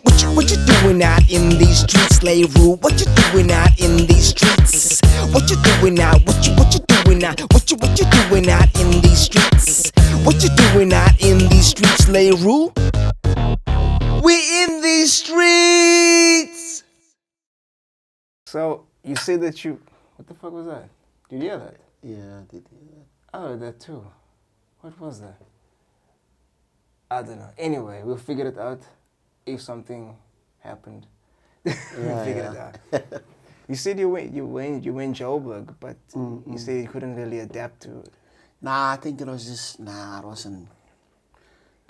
What you doing out in these streets, Leroy? What you doing out in these streets? What you doing out? What you doing out? What you doing out in these streets? What you doing out in these streets, Leroy? We in these streets. So you say that you, what the fuck was that? Did you hear that? Yeah, I did hear that. I heard that too. What was that? I don't know. Anyway, we'll figure it out if something happened. We'll figure it out. You said you went Joburg, but you said you couldn't really adapt to it. Nah, I think it was just, it wasn't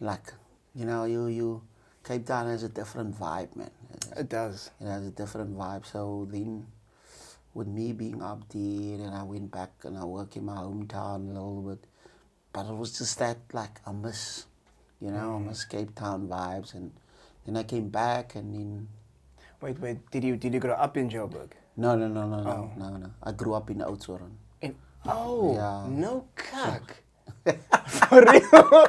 like, you Cape Town has a different vibe, man. It does. It has a different vibe. So then, with me being up there, and I went back and I work in my hometown a little bit, but it was just that, like, I miss Cape Town vibes, and then I came back, and then. Wait, did you grow up in Joburg? No. I grew up in Oudtshoorn. Yeah. No cuck. Yeah. For real?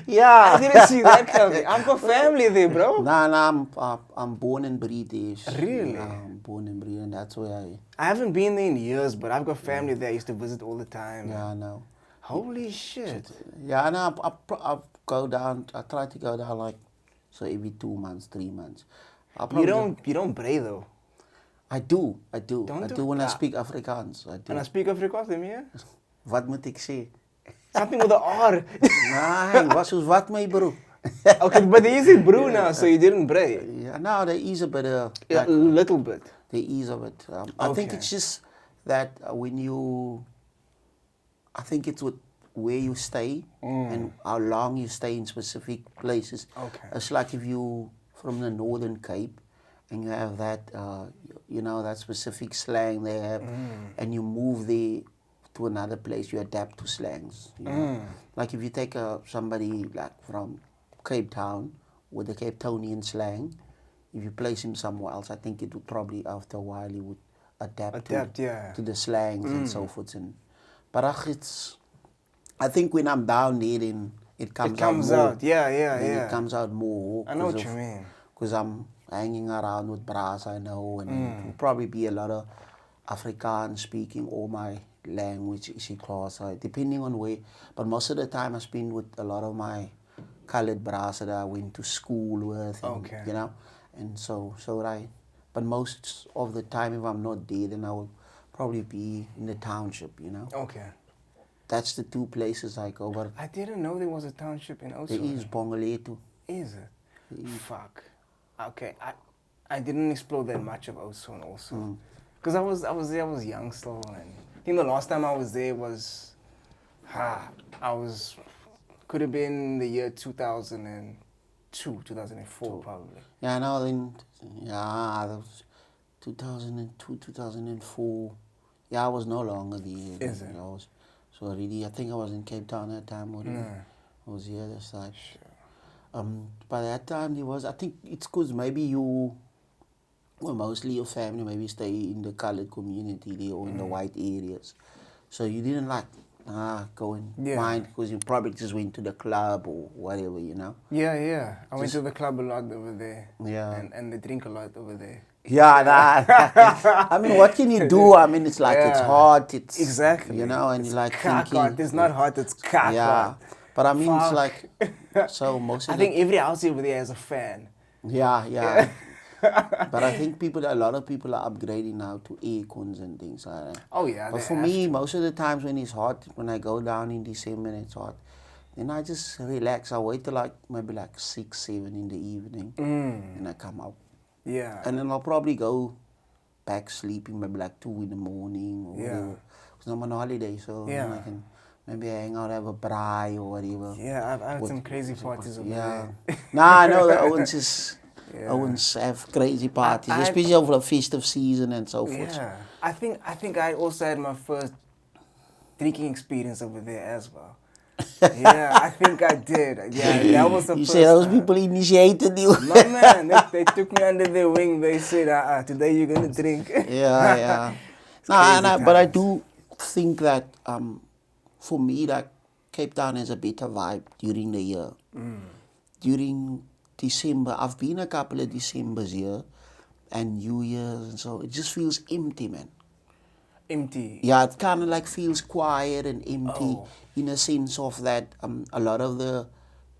Yeah. I didn't see that coming. I'm got family there, bro. I'm born and bred there. Really? I'm born and bred, and that's where I haven't been there in years, but I've got family there. I used to visit all the time. Yeah, I know. Holy shit. Yeah, I know. I go down. I try to go down every 2 months, 3 months. You don't pray though. I do. Don't I do do when I that. speak Afrikaans. I do. And I speak Afrikaans, yeah? Wat moet ek sê? Something with an R. Nee, wat my bro. Okay, but there is a brew now, so you didn't pray. Yeah, no, there is a bit of... A little bit. There is of it. I think it's just that when you... I think it's with where you stay and how long you stay in specific places. Okay. It's like if you from the Northern Cape and you have that, that specific slang they have, and you move there to another place, you adapt to slangs. You know? Like if you take somebody like from Cape Town with the Cape Townian slang, if you place him somewhere else, I think it would probably after a while he would adapt to the slangs and so forth. But I think when I'm down there, then it comes out. Yeah. It comes out more. I know what you mean. Because I'm hanging around with Bras, I know, and it will probably be a lot of Afrikaans speaking, or my language is in class, depending on where. But most of the time I spend with a lot of my colored Bras that I went to school with, and, and so right. But most of the time, if I'm not there, then I will probably be in the township, Okay. That's the two places I go. But I didn't know there was a township in Oudtshoorn. There is Bongaletu. Is it? Fuck. Okay. I didn't explore that much of Oudtshoorn also. Because I was there, I was young still, and I think the last time I was there was, could have been the year 2002, 2004 probably. Yeah, no, then, that was 2002, 2004. Yeah, I was no longer there. Is it? So already, I think I was in Cape Town at that time already. I was here that side. Sure. By that time, I think it's because maybe mostly your family maybe stay in the colored community there or in the white areas. So you didn't go and mind because you probably just went to the club or whatever, Yeah. I went to the club a lot over there. Yeah. And they drink a lot over there. Yeah, I mean, what can you do? I mean, it's like it's hot. It's exactly. And you're like thinking. It's not hot. It's cock. Yeah, but I mean, it's like so most. I think every house over there has a fan. Yeah. But I think a lot of people are upgrading now to air cons and things like that. Oh yeah. But for me, most of the times when it's hot, when I go down in December and it's hot, then I just relax. I wait till maybe 6, 7 in the evening, and I come out. Yeah. And then I'll probably go back sleeping maybe 2 in the morning or whatever. Because I'm on holiday, so then I can maybe hang out, have a braai or whatever. Yeah, I've had some crazy parties over there. I know the Owens have crazy parties, especially over the festive season and so forth. Yeah. I think I also had my first drinking experience over there as well. Yeah, I think I did. Yeah, that was the you first say those time. people initiated you. My man, they took me under their wing. They said, today you're going to drink. Yeah. But I do think that for me, Cape Town has a better vibe during the year. During December, I've been a couple of Decembers here and New Year's, and so it just feels empty, man. Empty. Yeah, it kind of like feels quiet and empty Oh. in a sense of that a lot of the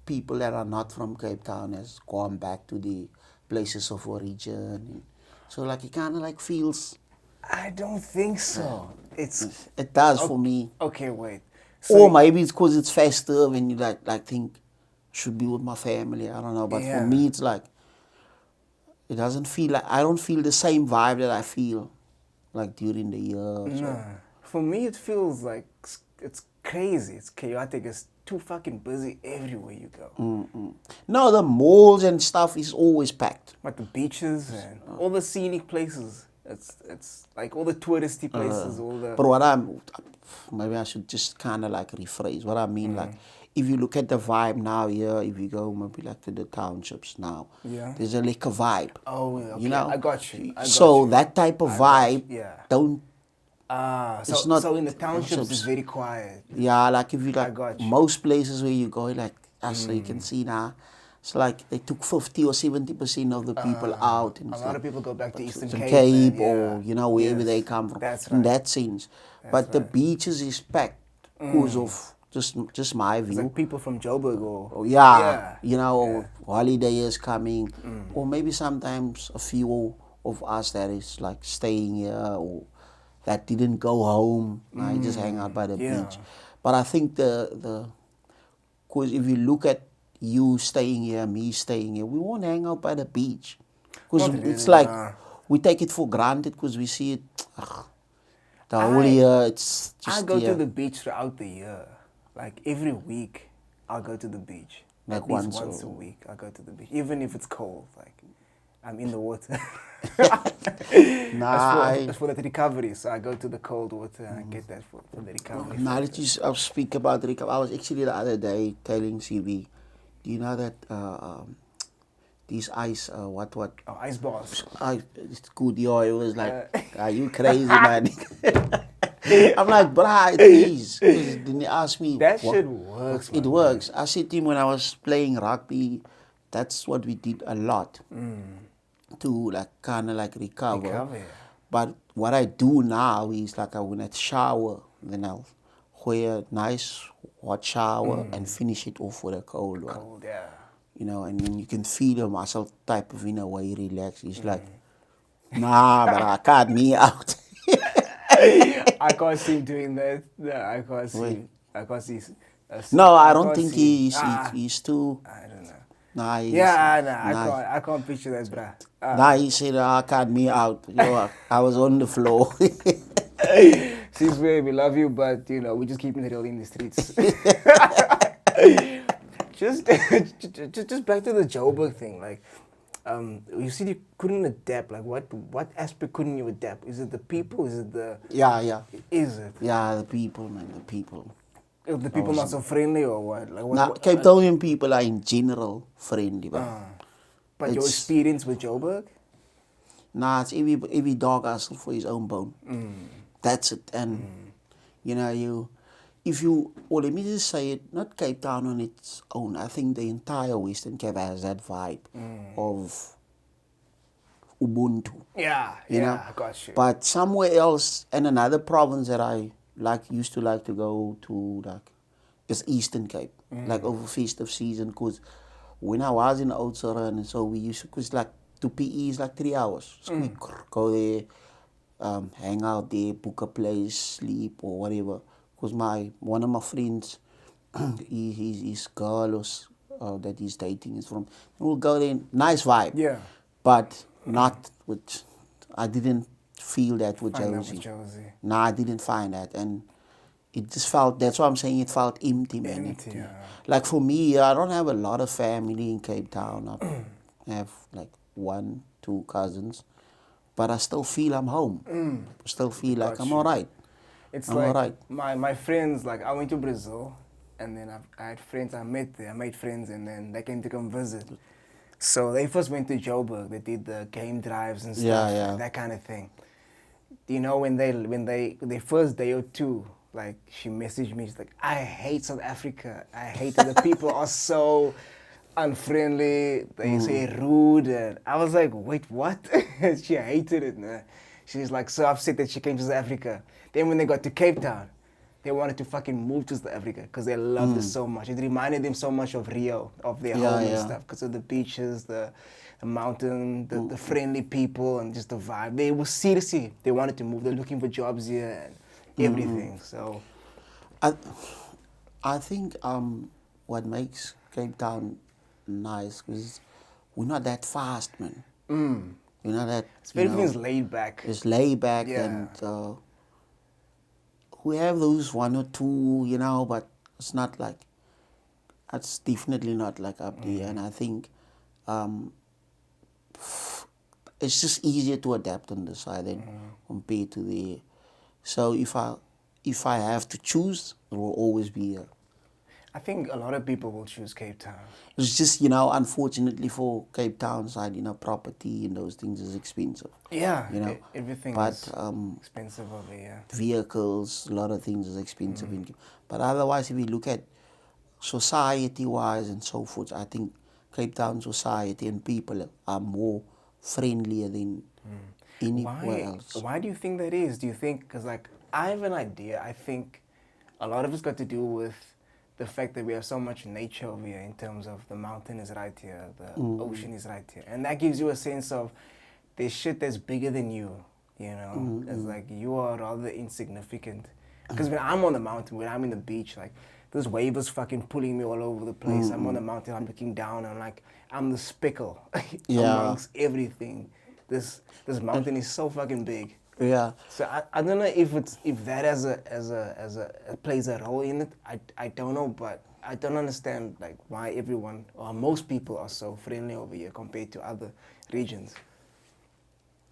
people that are not from Cape Town has gone back to the places of origin. So like it kind of like feels, I don't think so. It's it does for me. okay. Wait. Or maybe it's because it's festive and you like think should be with my family. I don't know, but Yeah. for me it's like it doesn't feel like I don't feel the same vibe that I feel like during the year. So. No. For me, it feels like it's crazy. It's chaotic. It's too fucking busy everywhere you go. No, the malls and stuff is always packed. Like the beaches and all the scenic places. It's like all the touristy places. All the But maybe I should just kind of like rephrase what I mean. Like, if you look at the vibe now here, if you go maybe like to the townships now, Yeah. there's a like a vibe. oh, okay. You know, I got you. I got so you. that type of I got you, vibe, yeah. don't. So It's not- so in the townships it's townships. very quiet. Yeah, like if you like got you. most places where you go, like so you can see now, it's like they took 50 or 70% of the people out, and A it's lot like, of people go back to Eastern Cape, Cape and, or yeah. wherever Yes, they come from. That's In right. that sense, but the beaches is packed because of just my view. It's like people from Joburg or Oh, yeah, yeah. you know, holiday is coming, or maybe sometimes a few of us that is like staying here or that didn't go home. I just hang out by the Yeah. beach. But I think because if you look at you staying here, me staying here, we won't hang out by the beach because Not it's really, like nah. we take it for granted because we see it. The whole I- year, it's just I go here. to the beach throughout the year. Like every week, I'll go to the beach. Like At least once once a- a week, I'll go to the beach, even if it's cold. Like I'm in the water. Nah, That's for the recovery. So I go to the cold water and I get that for the recovery. Now factor. that you speak about recovery, I was actually the other day telling CB, do you know that these ice, what? Oh, ice balls. It's good, yo. It was like, are you crazy, man? I'm like, bruh, it is. 'Cause then he asked me. That what- shit works. It man. works. I said to him when I was playing rugby, that's what we did a lot to like kind of like recover. Recover, yeah. But what I do now is like I when I shower, then I'll wear a nice hot shower and finish it off with a cold one. Cold, yeah. You know, and then you can feel your muscle type of in a way relax. It's like, nah, but I cut me out. I can't see him doing that. No, I can't see. Wait. I can't see. No, I don't can't think see. he's too. I don't know. Nah, Yeah, nah, nah, I can't picture that, bruh. nah, he said, cut me out. Yo, I was on the floor. Sis, babe, we love you, but you know, we're just keeping it real in the streets. just back to the Joburg thing. Like, you said you couldn't adapt. Like, what aspect couldn't you adapt? Is it the people? Is it the? yeah. Is it? Yeah, the people, man, the people. Are the people not so friendly or what? Like, what? Now, what- Cape Townian people are in general friendly, but but your it's- experience with Joburg? nah, it's every dog hustle for his own bone. That's it. And you know, well, let me just say it, not Cape Town on its own. I think the entire Western Cape has that vibe of Ubuntu. Yeah, You yeah, know? I got you. But somewhere else, and another province that I used to like to go to, like, is Eastern Cape, like over festive season. Because when I was in Oudtshoorn, and so we used to, cause like to PE is like 3 hours. So we go there, hang out there, book a place, sleep or whatever. Because one of my friends, his girl was, that he's dating is from, we'll go there, nice vibe. Yeah. But not with, I didn't feel that with Find that Josie. with Josie. No, I didn't find that. And it just felt, that's why I'm saying it felt empty, man. Empty, yeah. Like for me, I don't have a lot of family in Cape Town. I have like 1, 2 cousins. But I still feel I'm home. Still feel like Got I'm you. all right. It's I'm like alright. my friends, like I went to Brazil and then I had friends I met there. I made friends and then they came to come visit. So they first went to Joburg. They did the game drives and stuff, Yeah. that kind of thing. You know, when they first day or two, like she messaged me, she's like, I hate South Africa. I hate that the people are so unfriendly. They say rude, and I was like, wait, what? She hated it, man. She's like so upset that she came to South Africa. Then when they got to Cape Town, they wanted to fucking move to South Africa because they loved it so much. It reminded them so much of Rio, of their Yeah, home and yeah. stuff, because of the beaches, the mountain, the friendly people, and just the vibe. They were seriously, they wanted to move. They're looking for jobs here and everything. So, I, I think what makes Cape Town nice is we're not that fast, man. We're not that. everything's laid back. It's laid back, Yeah. and we have those one or two, but it's not like. It's definitely not like up there, and I think it's just easier to adapt on this side than compared to the. So if I have to choose, it will always be here. I think a lot of people will choose Cape Town. It's just, unfortunately for Cape Town side, property and those things is expensive. Yeah, But everything is expensive over here. vehicles, a lot of things is expensive. But otherwise, if we look at society-wise and so forth, I think Cape Town society and people are more friendlier than anywhere else. Why do you think that is? Do you think, because like, I have an idea. I think a lot of it's got to do with the fact that we have so much nature over here in terms of the mountain is right here, the ocean is right here. And that gives you a sense of there's shit that's bigger than you, It's like you are rather insignificant. Because when I'm on the mountain, when I'm in the beach, like those waves is fucking pulling me all over the place. I'm on the mountain, I'm looking down, and like I'm the speckle amongst everything. This mountain is so fucking big. Yeah. So I don't know if that as a plays a role in it. I don't know, but I don't understand like why everyone or most people are so friendly over here compared to other regions.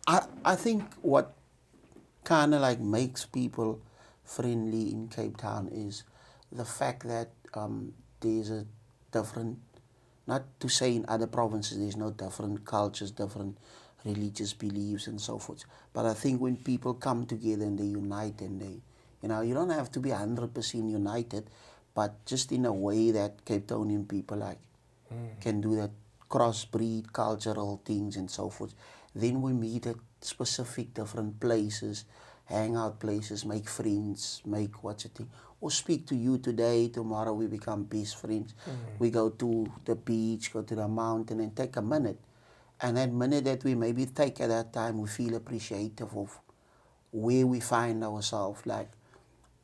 I think what kind of like makes people friendly in Cape Town is the fact that there's a different, not to say in other provinces there's no different cultures, different religious beliefs and so forth. But I think when people come together and they unite and they, you don't have to be 100% united, but just in a way that Cape Townian people like can do that crossbreed cultural things and so forth. Then we meet at specific different places, hangout places, make friends, make what's the thing, or speak to you today, tomorrow we become best friends. We go to the beach, go to the mountain and take a minute. And that minute that we maybe take at that time, we feel appreciative of where we find ourselves. Like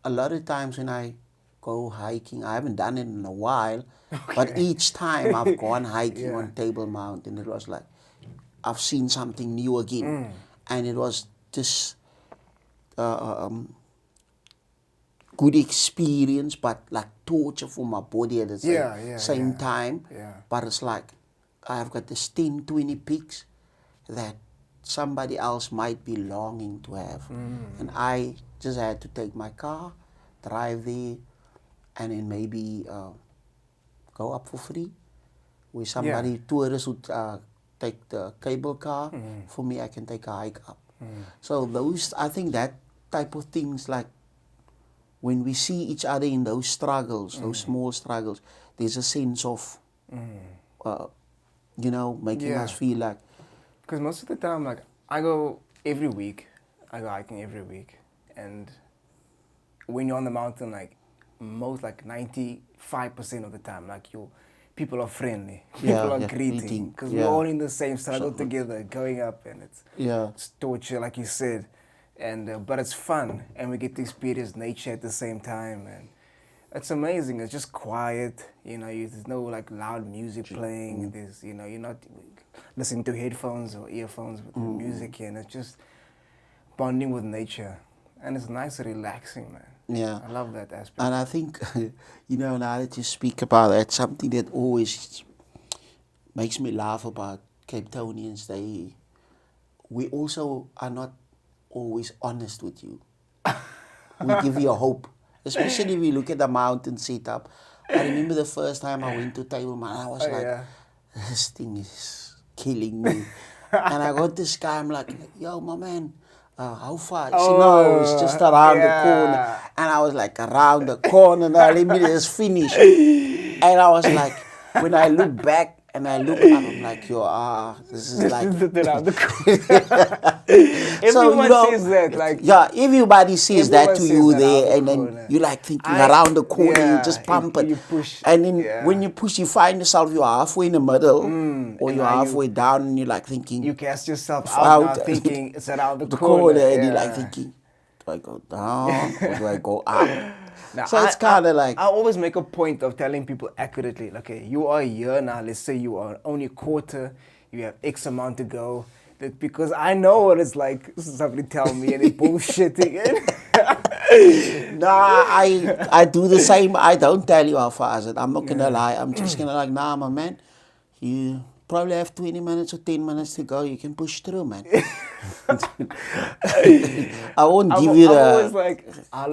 a lot of times when I go hiking, I haven't done it in a while, but each time I've gone hiking on Table Mountain, it was like I've seen something new again. And it was this good experience, but like torture for my body at the same time. Yeah. But it's like I've got this 10, 20 pics that somebody else might be longing to have. And I just had to take my car, drive there, and then maybe go up for free. Where somebody, tourists would take the cable car. For me, I can take a hike up. So I think that type of things, like when we see each other in those struggles, those small struggles, there's a sense of, making us feel like. Because most of the time, like, I go every week. I go hiking every week. And when you're on the mountain, like, 95% of the time, like, people are friendly. People are greeting. Because we're all in the same struggle together, going up. And it's torture, like you said. And but it's fun. And we get to experience nature at the same time. And it's amazing. It's just quiet. There's no, like, loud music playing. There's, you're not listening to headphones or earphones with the music, and it's just bonding with nature, and it's nice and relaxing, man. Yeah, I love that aspect. And I think, now that you speak about that, something that always makes me laugh about Cape Townians, we also are not always honest with you. We give you a hope, especially if we look at the mountain setup. I remember the first time I went to Table Mountain, I was this thing is killing me. And I got this guy, I'm like, yo, my man, how far? He said, no, it's just around the corner. And I was like, around the corner, now let me just finish. And I was like, when I look back and I look up, I'm like, this is like. Around the So, Everyone says that, like, yeah, everybody says that everyone to says you that there, around the and then corner. you like thinking around the corner, you just pump it. You push. And then Yeah. when you push, you find yourself, you're halfway in the middle, or and you're now halfway down, and you're like thinking, You cast yourself if out now thinking it's around the corner. and you're Yeah. like thinking, do I go down or do I go up? Now, So it's kind of like, I always make a point of telling people accurately, like, okay, you are here now, let's say you are only a quarter, you have X amount to go. That because I know what it's like, somebody tell me and they bullshitting it. nah, I do the same. I don't tell you how far is it. I'm not gonna lie. I'm just gonna like, nah, my man, you probably have 20 minutes or 10 minutes to go. You can push through, man. I won't give you I'm the. always like, how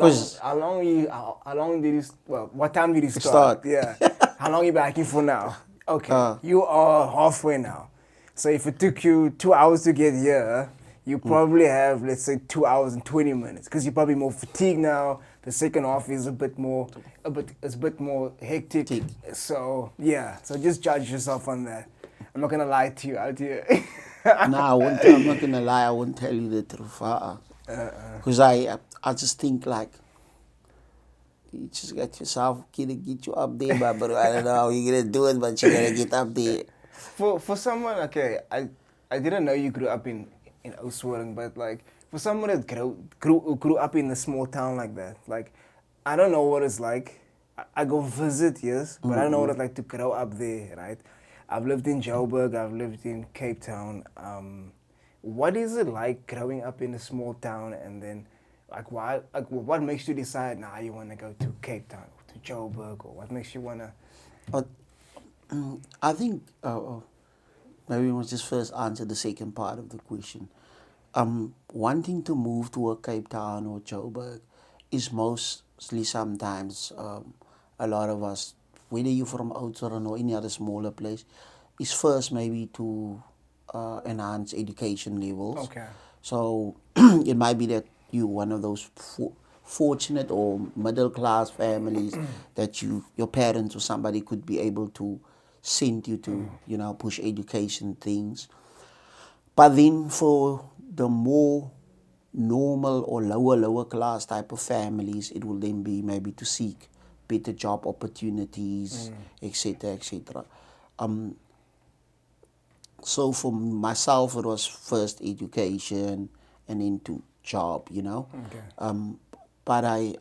long did you, well, what time did you start? Yeah. How long you been hiking for now? Okay, you are halfway now. So if it took you 2 hours to get here, you probably have, let's say, 2 hours and 20 minutes, because you're probably more fatigued now. The second half is it's a bit more hectic. So yeah, so just judge yourself on that. I'm not gonna lie to you out here. Nah, I'm not gonna lie. I won't tell you the truth. Because I just think like, you just get yourself, gonna get you up there, but I don't know how you're gonna do it, but you're gonna get up there. For someone, okay, I didn't know you grew up in Oudtshoorn, but like for someone that grew up in a small town like that, like I don't know what it's like. I go visit, yes, but I don't know what it's like to grow up there, right? I've lived in Joburg, I've lived in Cape Town. What is it like growing up in a small town, and then what makes you decide now you want to go to Cape Town or to Joburg, or what makes you want to? But I think maybe we must just first answer the second part of the question. Wanting to move to a Cape Town or Joburg is mostly sometimes a lot of us, whether you're from Oudtshoorn or any other smaller place, is first maybe to enhance education levels. Okay. So it might be that you one of those fortunate or middle class families that your parents or somebody could be able to send you to, push education things. But then for the more normal or lower class type of families, it will then be maybe to seek better job opportunities, etc., etc. So for myself, it was first education and into job, Okay. But I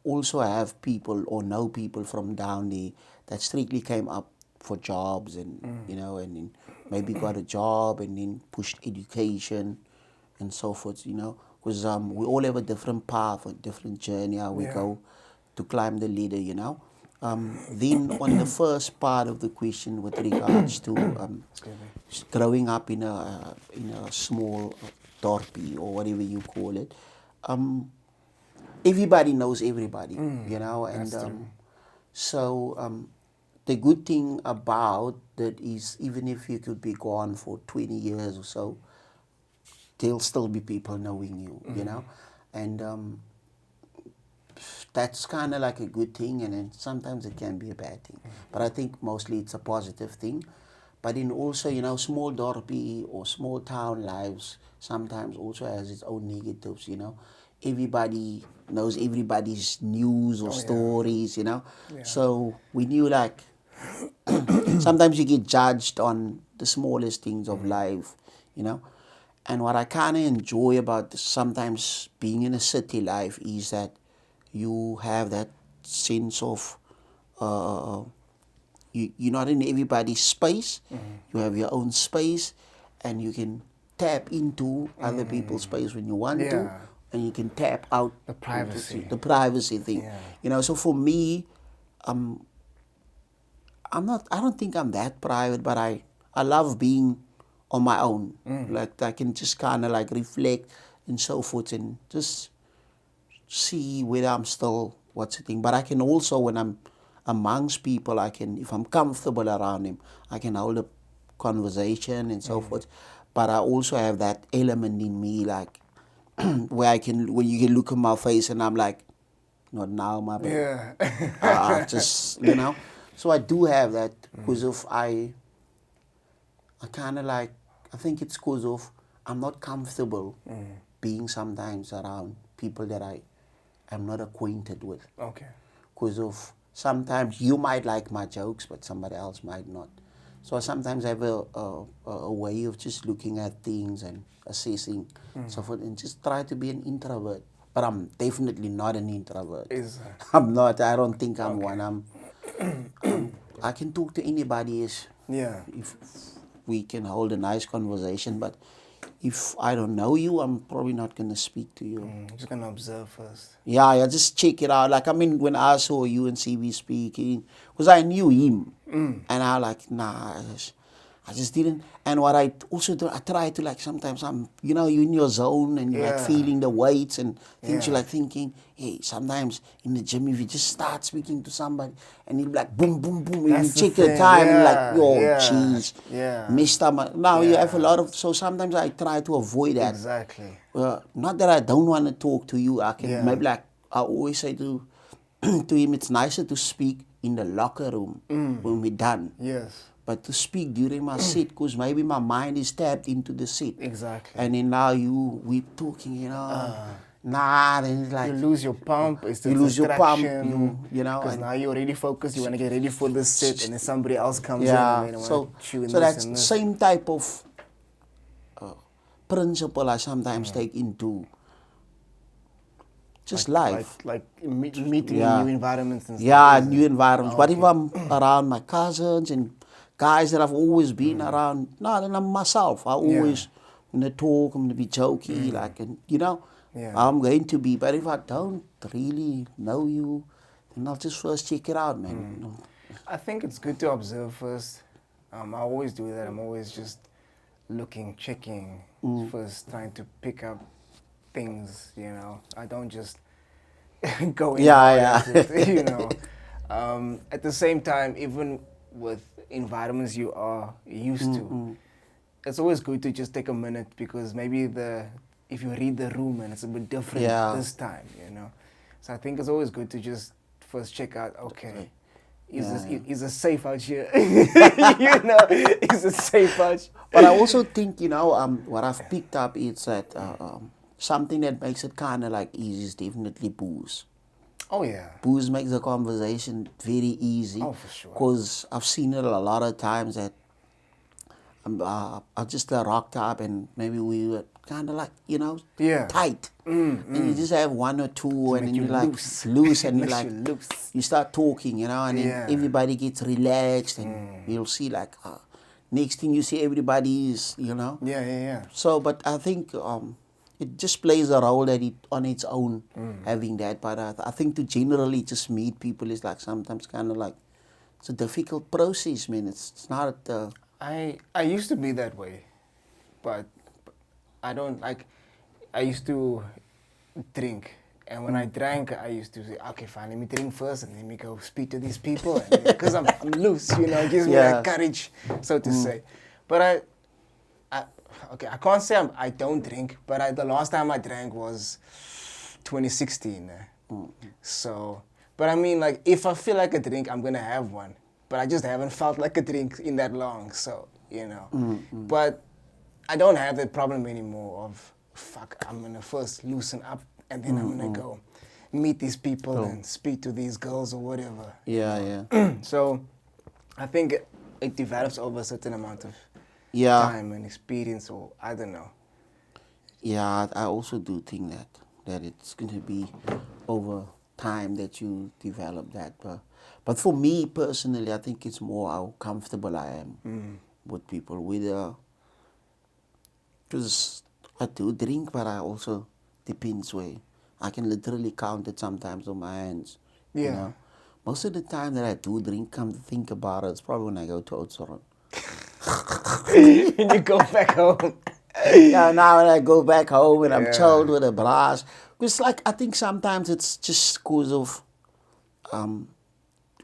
also have people or know people from down there that strictly came up for jobs and, and then maybe got a job and then pushed education and so forth, because we all have a different path, a different journey, how we go to climb the ladder, Then on the first part of the question with regards to growing up in a small dorpie or whatever you call it, everybody knows everybody, and so the good thing about that is even if you could be gone for 20 years or so, there'll still be people knowing you, and that's kind of like a good thing, and then sometimes it can be a bad thing. But I think mostly it's a positive thing. But then also, small dorpie or small town lives sometimes also has its own negatives, Everybody knows everybody's news or stories, So we knew like sometimes you get judged on the smallest things of life, And what I kind of enjoy about sometimes being in a city life is that you have that sense of you're not in everybody's space. You have your own space, and you can tap into other people's space when you want to, and you can tap out The privacy. the privacy thing. So for me, I don't think I'm that private, but I love being on my own. Like I can just kind of like reflect and so forth, and just see whether I'm still what's the thing. But I can also, when I'm amongst people, if I'm comfortable around them, I can hold a conversation and so forth. But I also have that element in me, like where you can look at my face and I'm like, not now, my bad. Yeah. Just So I do have that because of I kind of like, I think it's because of I'm not comfortable being sometimes around people that I am not acquainted with. Okay. Because of sometimes you might like my jokes, but somebody else might not. So I sometimes have a way of just looking at things and assessing so forth, and just try to be an introvert. But I'm definitely not an introvert. I'm not. I don't think I'm one. I can talk to anybody if we can hold a nice conversation, but if I don't know you, I'm probably not going to speak to you. I'm just going to observe first. Yeah, just check it out. Like, I mean, when I saw you and CB speaking, because I knew him, and I like, nah, I just didn't. And what I also do, I try to like, sometimes you're in your zone and you're like feeling the weights and things. You're like thinking, hey, sometimes in the gym, if you just start speaking to somebody and you'll be like, boom, boom, boom, and you check the time and like, yo, jeez, messed up. Now you have a lot of, so sometimes I try to avoid that. Exactly. Not that I don't want to talk to you. I can maybe like, I always say to him, it's nicer to speak in the locker room when we're done. Yes. But to speak during my set, because maybe my mind is tapped into the set. Exactly. And then now we're talking, nah, then it's like... You lose your pump. It's the you lose your pump, because now you're already focused. You want to get ready for the set, and then somebody else comes in. Yeah, And they so this that's and the this. same type of principle I sometimes take into just life. Like meeting in new environments and stuff. Yeah, new environments. But if I'm around my cousins and guys that I've always been around, no, then I'm myself. I always, I'm going to talk, I'm going to be jokey, like, and I'm going to be. But if I don't really know you, then I'll just first check it out, man. I think it's good to observe first. I always do that. I'm always just looking, checking first, trying to pick up things, I don't just go in at the same time, even with environments you are used to, it's always good to just take a minute, because maybe if you read the room and it's a bit different this time, so I think it's always good to just first check out, is it safe out here? Is it safe out here? But I also think, what I've picked up is that something that makes it kind of like easy is definitely booze. Oh, yeah. Booze makes the conversation very easy. Oh, for sure. Because I've seen it a lot of times that I just rocked up and maybe we were kind of like, tight. And you just have one or two and then you're like loose and you're like, you start talking, and then everybody gets relaxed and you'll see like, next thing you see everybody is, Yeah. So, but I think it just plays a role that on its own, having that. But I think to generally just meet people is like sometimes kind of like, it's a difficult process, man. It's not... I used to be that way, but I don't like... I used to drink. And when I drank, I used to say, okay, fine, let me drink first and let me go speak to these people. Because I'm loose, it gives me that courage, so to say. But I can't say I don't drink, but the last time I drank was 2016. So, but I mean, like, if I feel like a drink, I'm going to have one. But I just haven't felt like a drink in that long, so, But I don't have that problem anymore of, fuck, I'm going to first loosen up and then I'm going to go meet these people and speak to these girls or whatever. Yeah. So, I think it develops over a certain amount of time and experience, or I don't know. Yeah, I also do think that it's going to be over time that you develop that. But for me personally, I think it's more how comfortable I am with people. Because I do drink, but I also depends where. I can literally count it sometimes on my hands. Yeah. Most of the time that I do drink, come to think about it, it's probably when I go to Oudtshoorn. And you go back home. Yeah, now when I go back home and I'm chilled with a brass. Because like, I think sometimes it's just because of,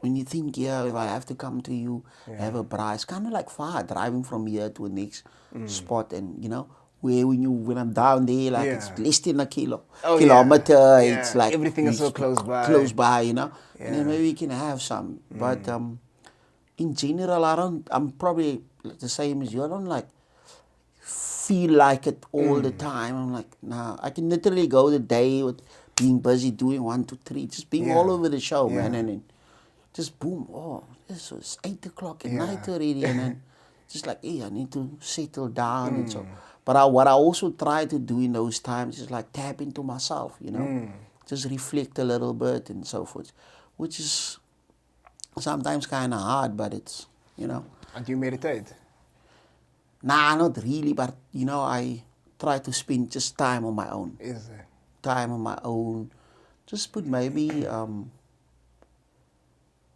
when you think, if I have to come to you, have a braai, it's kind of like far, driving from here to the next spot. And, when I'm down there, like it's less than a kilometer. It's like everything is so close by. And then maybe we can have some. But in general, I'm probably the same as you. I don't like feel like it all the time. I'm like, nah, I can literally go the day with being busy doing 1, 2, 3, just being all Yeah. over the show, man. Yeah. And then just boom, oh, this was 8 o'clock at Yeah. night already. And then just like, hey, I need to settle down and so. Mm. But what I also try to do in those times is like tap into myself, you know, Mm. just reflect a little bit and so forth, which is sometimes kind of hard, but it's, you know. And you meditate? Nah, not really, but you know, I try to spend just time on my own. Is it? Time on my own. Just put maybe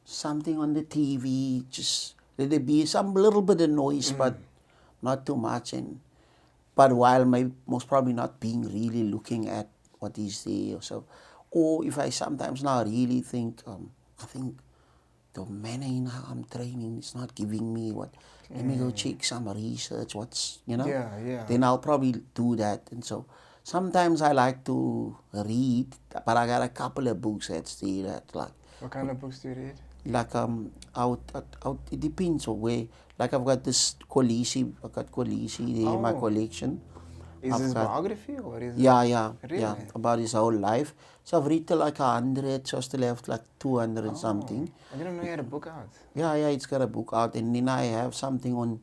something on the TV, just let it be some little bit of noise, but not too much. And but while most probably not being really looking at what is there or so. Or if I sometimes now really think, I think the manner in how I'm training is not giving me what. Let me go check some research. What's, you know? Yeah, yeah. Then I'll probably do that. And so sometimes I like to read, but I got a couple of books that's there that like. What kind of books do you read? Like out it depends on where. Like I've got this Kolisi, I got Kolisi there in my Oh. collection. Is I've this got- biography or is Yeah, it? yeah, Really? yeah. About his whole life. So I've read till like 100, so I still have like 200 and something. I didn't know you had a book out. Yeah, it's got a book out, and then I have something on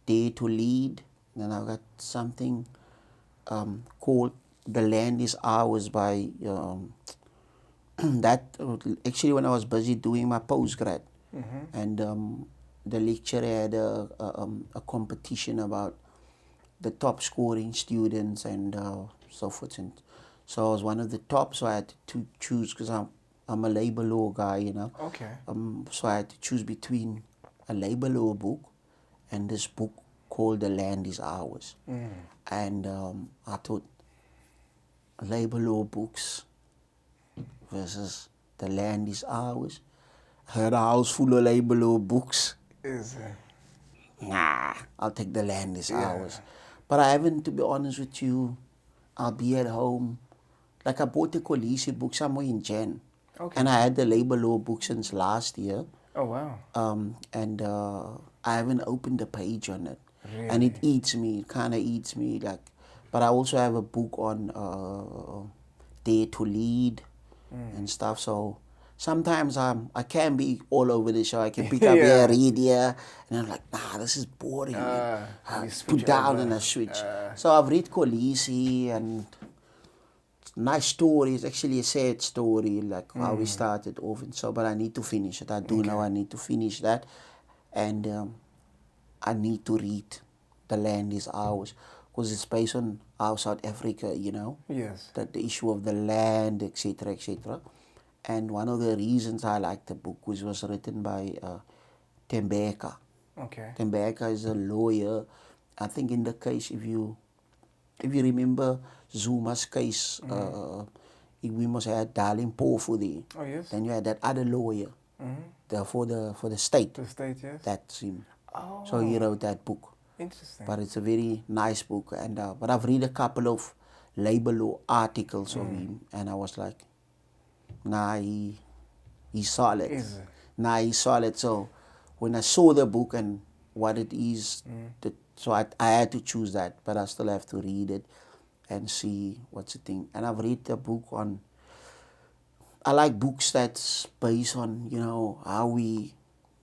Dare to Lead. Then I've got something called The Land Is Ours by that actually when I was busy doing my postgrad, and the lecturer had a competition about the top scoring students and so forth, and so I was one of the top. So I had to choose because I'm a labor law guy, you know. Okay. So I had to choose between a labor law book and this book called The Land Is Ours, and I thought labor law books versus The Land Is Ours. I had a house full of labor law books. Is it? Nah, I'll take The Land Is Yeah. Ours. But I haven't, to be honest with you, I'll be at home. Like I bought the Kolisi book somewhere in Jan. Okay. And I had the labor law book since last year. Oh wow. And I haven't opened a page on it. And it eats me, it kind of eats me. Like, but I also have a book on Dare to Lead and stuff. So sometimes I can be all over the show. I can pick up Yeah. here, read here, and I'm like, nah, this is boring. I you switch put down over. and I switch. So I've read Kolisi and nice story. It's actually a sad story, like how we started off and so. But I need to finish it. I do know I need to finish that, and I need to read The Land Is Ours because it's based on our South Africa, you know. Yes. That the issue of the land, etc., etc. And one of the reasons I like the book, which was written by Tembeka. Okay. Tembeka is a lawyer. I think in the case, if you remember Zuma's case, we must have Darling Pofu there. Oh yes. Then you had that other lawyer for the state. The state, yes. That's him. Oh. So he wrote that book. Interesting. But it's a very nice book, and but I've read a couple of labor law articles of him, and I was like, nah, he's solid. Is it? Nah, he's solid. So when I saw the book and what it is, so I had to choose that, but I still have to read it and see what's the thing. And I've read the book on. I like books that's based on, you know, how we,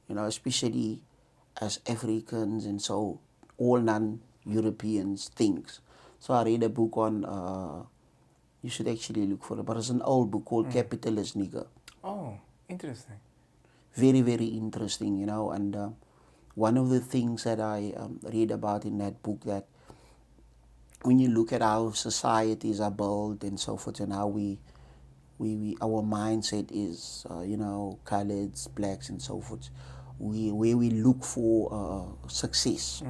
you know, especially as Africans and so all non-Europeans things. So I read a book on, you should actually look for it, but it's an old book called Capitalist Nigger. Oh, interesting. Very, very interesting, you know, and one of the things that I read about in that book, that when you look at how societies are built and so forth, and how we our mindset is, you know, coloreds, blacks and so forth, where we look for success.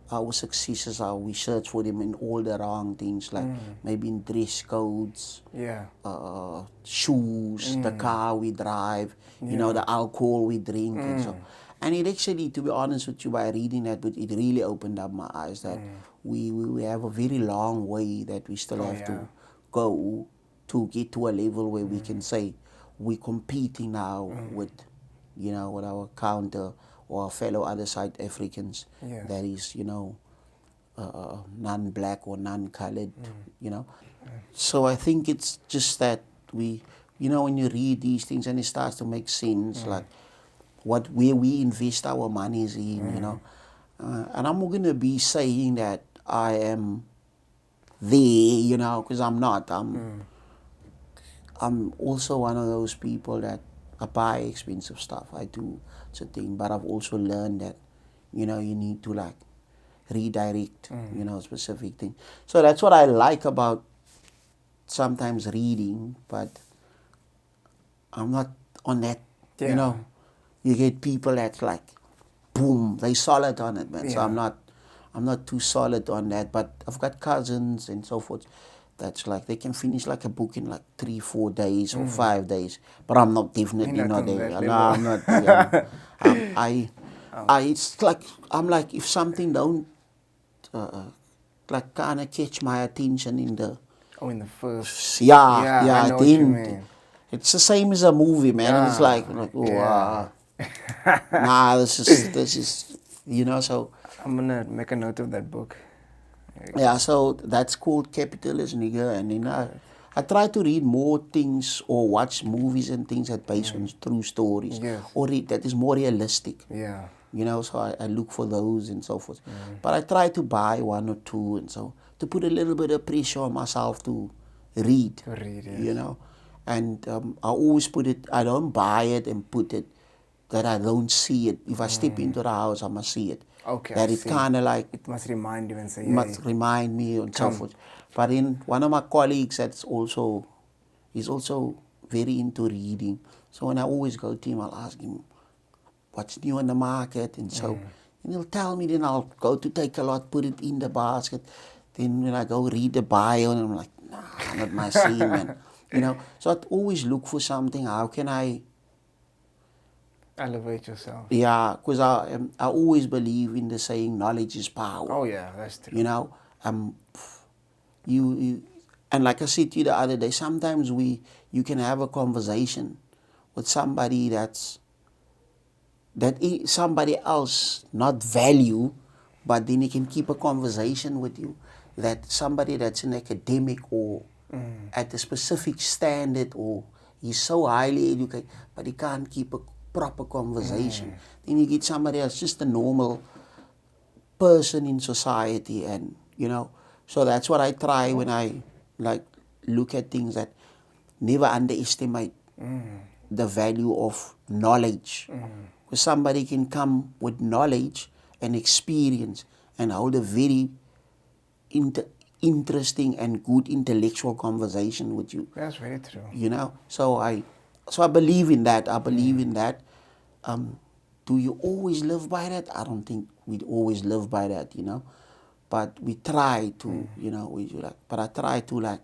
Our successes are, we search for them in all the wrong things, like maybe in dress codes, Yeah. shoes, the car we drive, you know, the alcohol we drink and so. And it actually, to be honest with you, by reading that book, it really opened up my eyes that we have a very long way that we still have to go to get to a level where we can say we're competing now with, you know, with our or our fellow other South Africans Yeah. that is, non-black or non-colored, So I think it's just that we, when you read these things and it starts to make sense, like where we invest our monies in, and I'm not gonna be saying that I am there, because I'm not. I'm also one of those people that I buy expensive stuff. I do, it's a thing, but I've also learned that, you need to like redirect, specific thing. So that's what I like about sometimes reading, but I'm not on that, Yeah. You get people that's like, boom, they solid on it, man. So Yeah. I'm not too solid on that, but I've got cousins and so forth that's like they can finish like a book in like 3-4 days or 5 days, but I'm not definitely You're not not on there. that No, level. I'm not there. It's like I'm like if something don't like kind of catch my attention in the Oh, in the first. yeah I know what you then mean. it's the same as a movie, man. It's like oh nah, this is so. I'm gonna make a note of that book. Yeah, so that's called capitalism, nigga. And I try to read more things or watch movies and things that based on true stories, Yes. or read that is more realistic. Yeah. So I look for those and so forth. But I try to buy one or two, and so to put a little bit of pressure on myself to read. To read, yes. And I always put it. I don't buy it and put it that I don't see it. If I step into the house, I must see it. Okay, That I it see. kind of like It must remind you and say, must hey, remind me and so come. forth. But in one of my colleagues he's also very into reading. So when I always go to him, I'll ask him what's new in the market and so and he'll tell me, then I'll go to take a lot, put it in the basket. Then when I go read the bio and I'm like, nah, not my scene, man. So I'd always look for something. How can I Elevate yourself. yeah, because I always believe in the saying knowledge is power. Oh, yeah, that's true. You and like I said to you the other day, sometimes you can have a conversation with somebody somebody else not value, but then he can keep a conversation with you that somebody that's an academic or at a specific standard or he's so highly educated, but he can't keep a proper conversation. Then you get somebody else, just a normal person in society, and so that's what I try when I like look at things, that never underestimate the value of knowledge, because somebody can come with knowledge and experience and hold a very interesting and good intellectual conversation with you. That's very true. So I believe in that. I believe in that. Do you always live by that? I don't think we always live by that, but we try to, but I try to like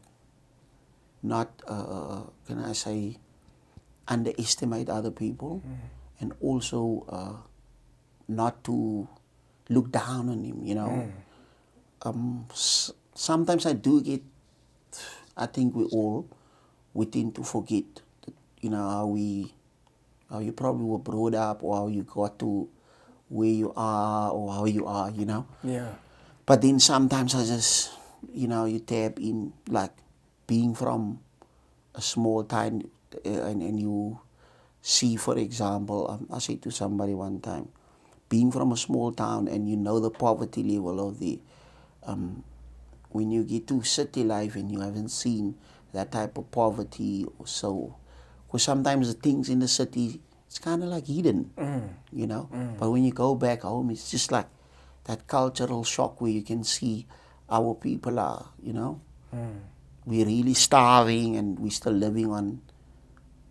not, can I say, underestimate other people, and also not to look down on him, sometimes I do get, I think we tend to forget, that, how you probably were brought up, or how you got to where you are, or how you are, Yeah. But then sometimes I just, you tap in, like being from a small town, and you see, for example, I said to somebody one time, being from a small town and the poverty level of the, when you get to city life and you haven't seen that type of poverty or so, because sometimes the things in the city, it's kind of like hidden, But when you go back home, it's just like that cultural shock where you can see our people are, we're really starving and we're still living on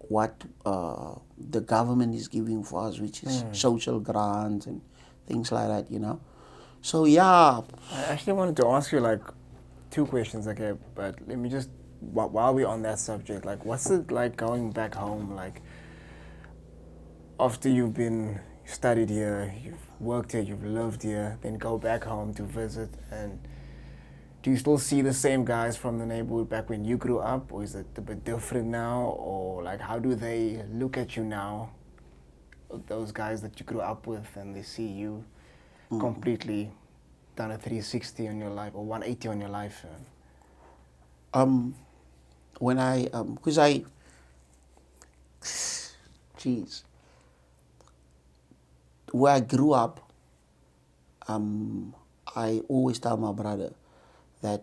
what the government is giving for us, which is social grants and things like that, So yeah. I actually wanted to ask you like 2 questions, okay? But let me just, while we're on that subject, like what's it like going back home, like after you've been studied here, you've worked here, you've lived here, then go back home to visit, and do you still see the same guys from the neighborhood back when you grew up, or is it a bit different now, or like how do they look at you now? those guys that you grew up with, and they see you completely done a 360 on your life or 180 on your life. When because I, jeez, where I grew up, I always tell my brother that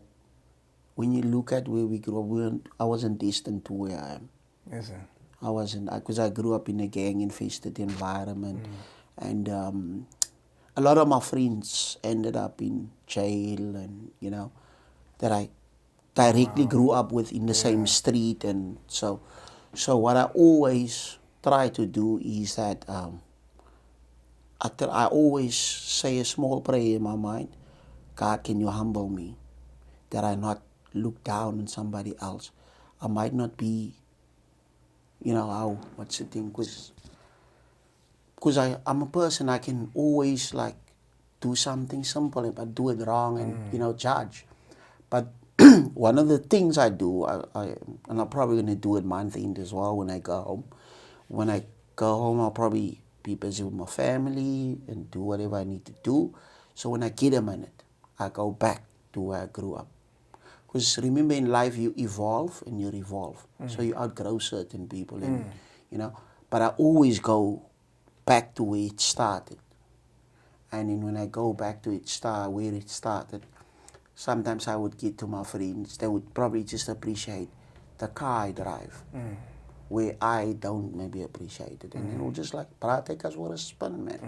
when you look at where we grew up, I wasn't destined to where I am. Yes, sir. I wasn't, because I grew up in a gang-infested environment, and a lot of my friends ended up in jail, and that I directly grew up with in the same street, and so what I always try to do is that I always say a small prayer in my mind: God, can you humble me, that I not look down on somebody else. I might not be, what's the thing, because I'm a person, I can always like do something simple, but do it wrong and, judge. But one of the things I do, and I'm probably going to do it month end as well when I go home. When I go home, I'll probably be busy with my family and do whatever I need to do. So when I get a minute, I go back to where I grew up. Because remember, in life you evolve and you revolve. So you outgrow certain people, and but I always go back to where it started. And then when I go back to where it started, sometimes I would get to my friends, they would probably just appreciate the car I drive, where I don't maybe appreciate it. And then we'll just like, "Bra, take us for a spin, man,"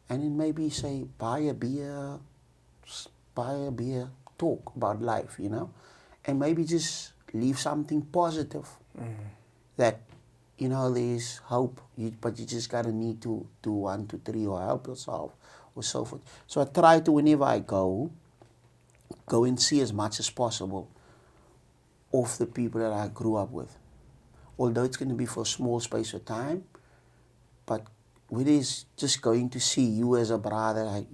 And then maybe say, buy a beer, talk about life, and maybe just leave something positive that, there's hope, but you just gotta need to do 1, 2, 3, or help yourself, or so forth. So I try to, whenever I go and see as much as possible of the people that I grew up with. Although it's going to be for a small space of time, but it is just going to see you as a brother,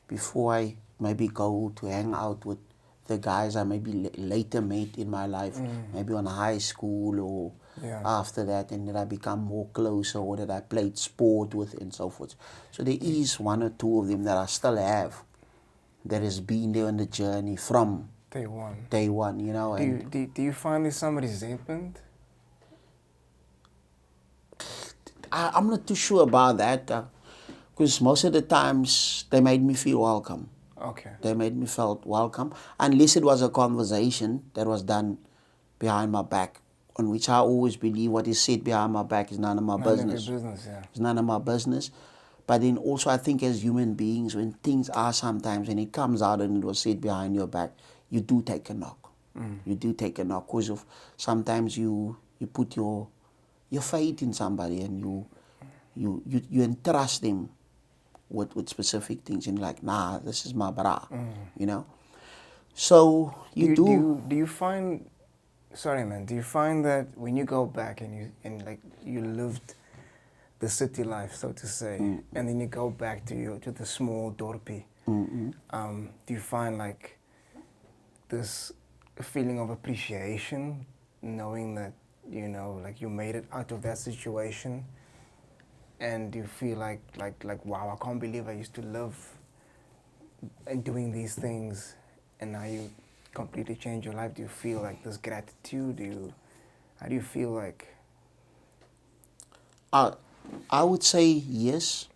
before I maybe go to hang out with the guys I maybe later met in my life, maybe on high school or after that, and that I become more closer, or that I played sport with, and so forth. So there is 1 or 2 of them that I still have, that has been there on the journey from Day one. Day one, Do you find there's some resentment? I'm not too sure about that, because most of the times they made me feel welcome. Okay. They made me felt welcome, unless it was a conversation that was done behind my back, on which I always believe what is said behind my back is none of my business. None of your business, yeah. It's none of my business. But then also I think as human beings, when things are sometimes, and it comes out and it was said behind your back, you do take a knock. You do take a knock, because of sometimes you put your faith in somebody, and you entrust them with specific things, and like, nah, this is my bra, So Do you find, sorry man, do you find that when you go back and you lived the city life, so to say, and then you go back to the small dorpie, do you find like this feeling of appreciation, knowing that you made it out of that situation, and you feel like wow, I can't believe I used to live and doing these things, and now you completely change your life? Do you feel like this gratitude? How do you feel like? I would say yes.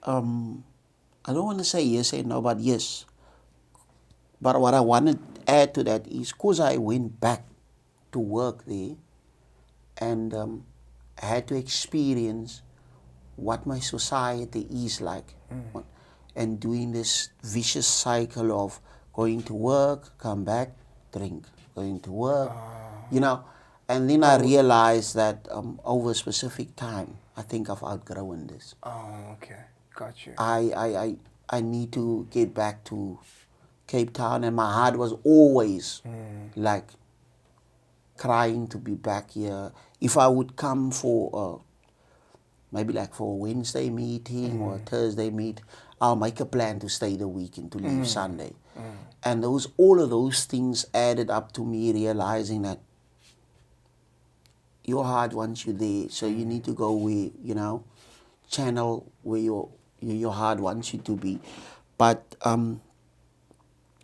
I don't want to say yes and no, but yes. But what I want to add to that is, because I went back to work there, and I had to experience what my society is like, and doing this vicious cycle of going to work, come back, drink, going to work, and then I realized that over a specific time, I think I've outgrown this. Oh, okay, got you. I need to get back to Cape Town, and my heart was always like crying to be back here. If I would come for maybe like for a Wednesday meeting or a Thursday meet, I'll make a plan to stay the weekend, to leave Sunday. And all of those things added up to me realizing that your heart wants you there, so you need to go where, channel where your heart wants you to be. But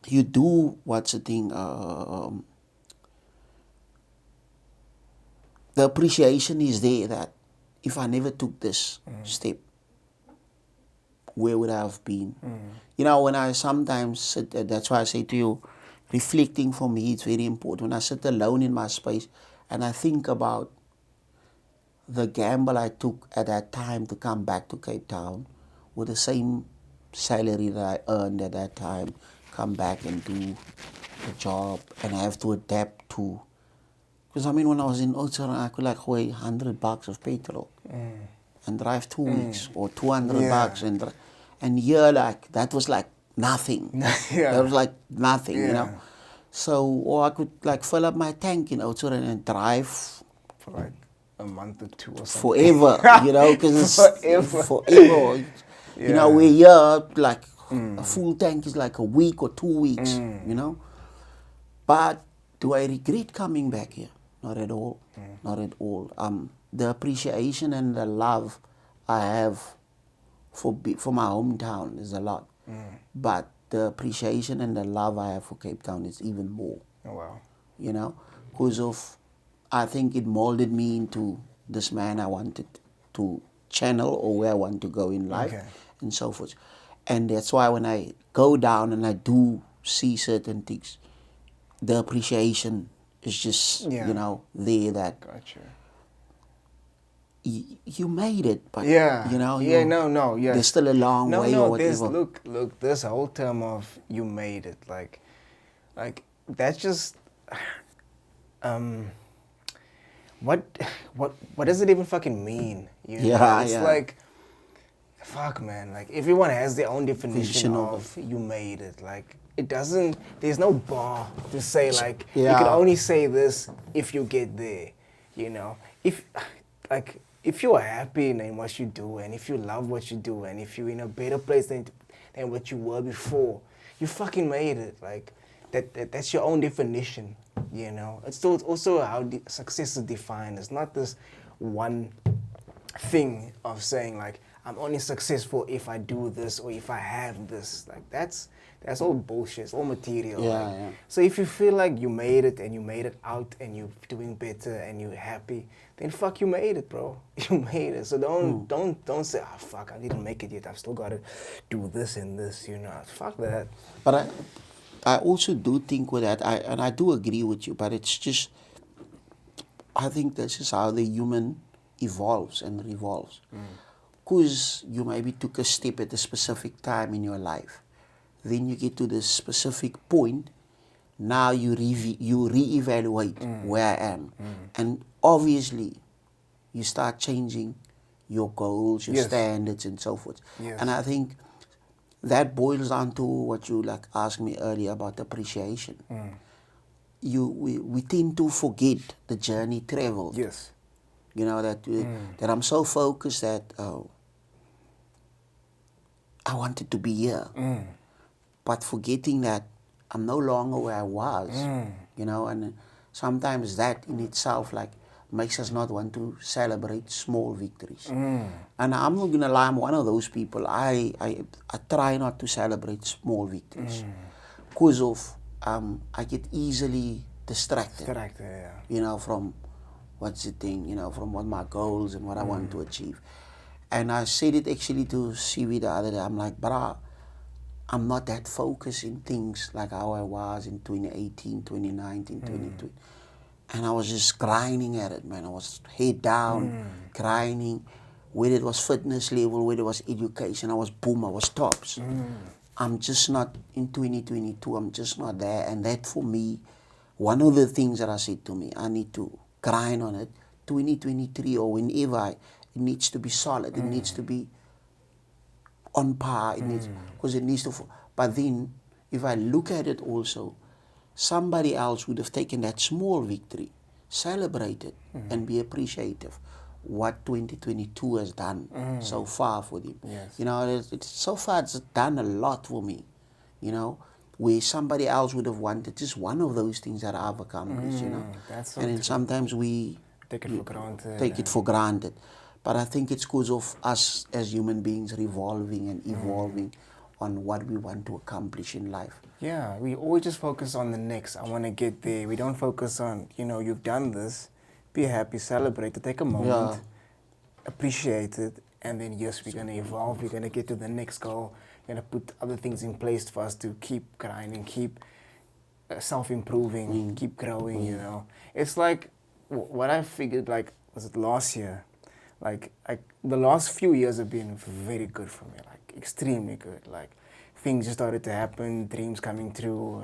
you do, what's the thing, the appreciation is there that if I never took this step, where would I have been? When I sometimes sit, that's why I say to you, reflecting for me, it's very important. When I sit alone in my space and I think about the gamble I took at that time to come back to Cape Town with the same salary that I earned at that time, come back and do the job, and I have to adapt to. Because when I was in Oudtshoorn, I could like weigh $100 of petrol and drive 2 weeks, or $200 and here, like, that was like nothing. That was like nothing, So, or I could like fill up my tank in Oudtshoorn and drive for like a month or two or something. forever, because it's forever. We're here, like, a full tank is like a week or 2 weeks, But do I regret coming back here? Not at all. Not at all. The appreciation and the love I have for my hometown is a lot. But the appreciation and the love I have for Cape Town is even more. Oh, wow. Because I think it molded me into this man I wanted to channel, or where I want to go in life, and so forth. And that's why when I go down and I do see certain things, the appreciation is just, there, that Gotcha. You made it, but there's still a long way or whatever. Look, this whole term of you made it, like that's just what does it even fucking mean? It's like, fuck, man, like everyone has their own definition of you made it. Like, it doesn't, there's no bar to say, like, you can only say this if you get there, if you are happy in what you do, and if you love what you do, and if you're in a better place than what you were before, you fucking made it. Like, that's your own definition, It's also how success is defined. It's not this one thing of saying, like, I'm only successful if I do this or if I have this. Like, that's all bullshit. It's all material. So if you feel like you made it and you made it out and you're doing better and you're happy, then fuck, you made it, bro. You made it. So don't say, oh, fuck, I didn't make it yet. I've still got to do this and this, Fuck that. But I also do think with that, I do agree with you, but it's just, I think this is how the human evolves and revolves. Because you maybe took a step at a specific time in your life. Then you get to this specific point. Now you reevaluate where I am. And obviously, you start changing your goals, your standards, and so forth. And I think that boils down to what you asked me earlier about appreciation. We tend to forget the journey traveled. Yes. That I'm so focused that I wanted to be here. But forgetting that I'm no longer where I was, and sometimes that in itself makes us not want to celebrate small victories. And I'm not gonna lie, I'm one of those people. I try not to celebrate small victories because of I get easily distracted. From what's the thing, from what my goals and what I want to achieve. And I said it actually to Siwi the other day. I'm like, brah, I'm not that focused in things like how I was in 2018, 2019, 2020. And I was just grinding at it, man. I was head down, grinding. Whether it was fitness level, whether it was education, I was tops. I'm just not in 2022, I'm just not there. And that for me, one of the things that I said to me, I need to grind on it. 2023 or whenever, it needs to be solid. It needs to be on par. It needs, because it needs to. But then, if I look at it also, somebody else would have taken that small victory, celebrate it, and be appreciative. What 2022 has done so far for them. Yes. It's so far it's done a lot for me. Where somebody else would have wanted just one of those things that I've accomplished. That's so and then true. sometimes we Take it for granted. take it for granted. But I think it's because of us as human beings revolving and evolving on what we want to accomplish in life. Yeah, we always just focus on the next. I want to get there. We don't focus on, you've done this. Be happy, celebrate it, take a moment, appreciate it, and then yes, we're going to evolve. We're going to get to the next goal. We're going to put other things in place for us to keep grinding, keep self-improving, keep growing, It's like what I figured, like, was it last year? Like the last few years have been very good for me, like extremely good. Like things just started to happen, dreams coming true,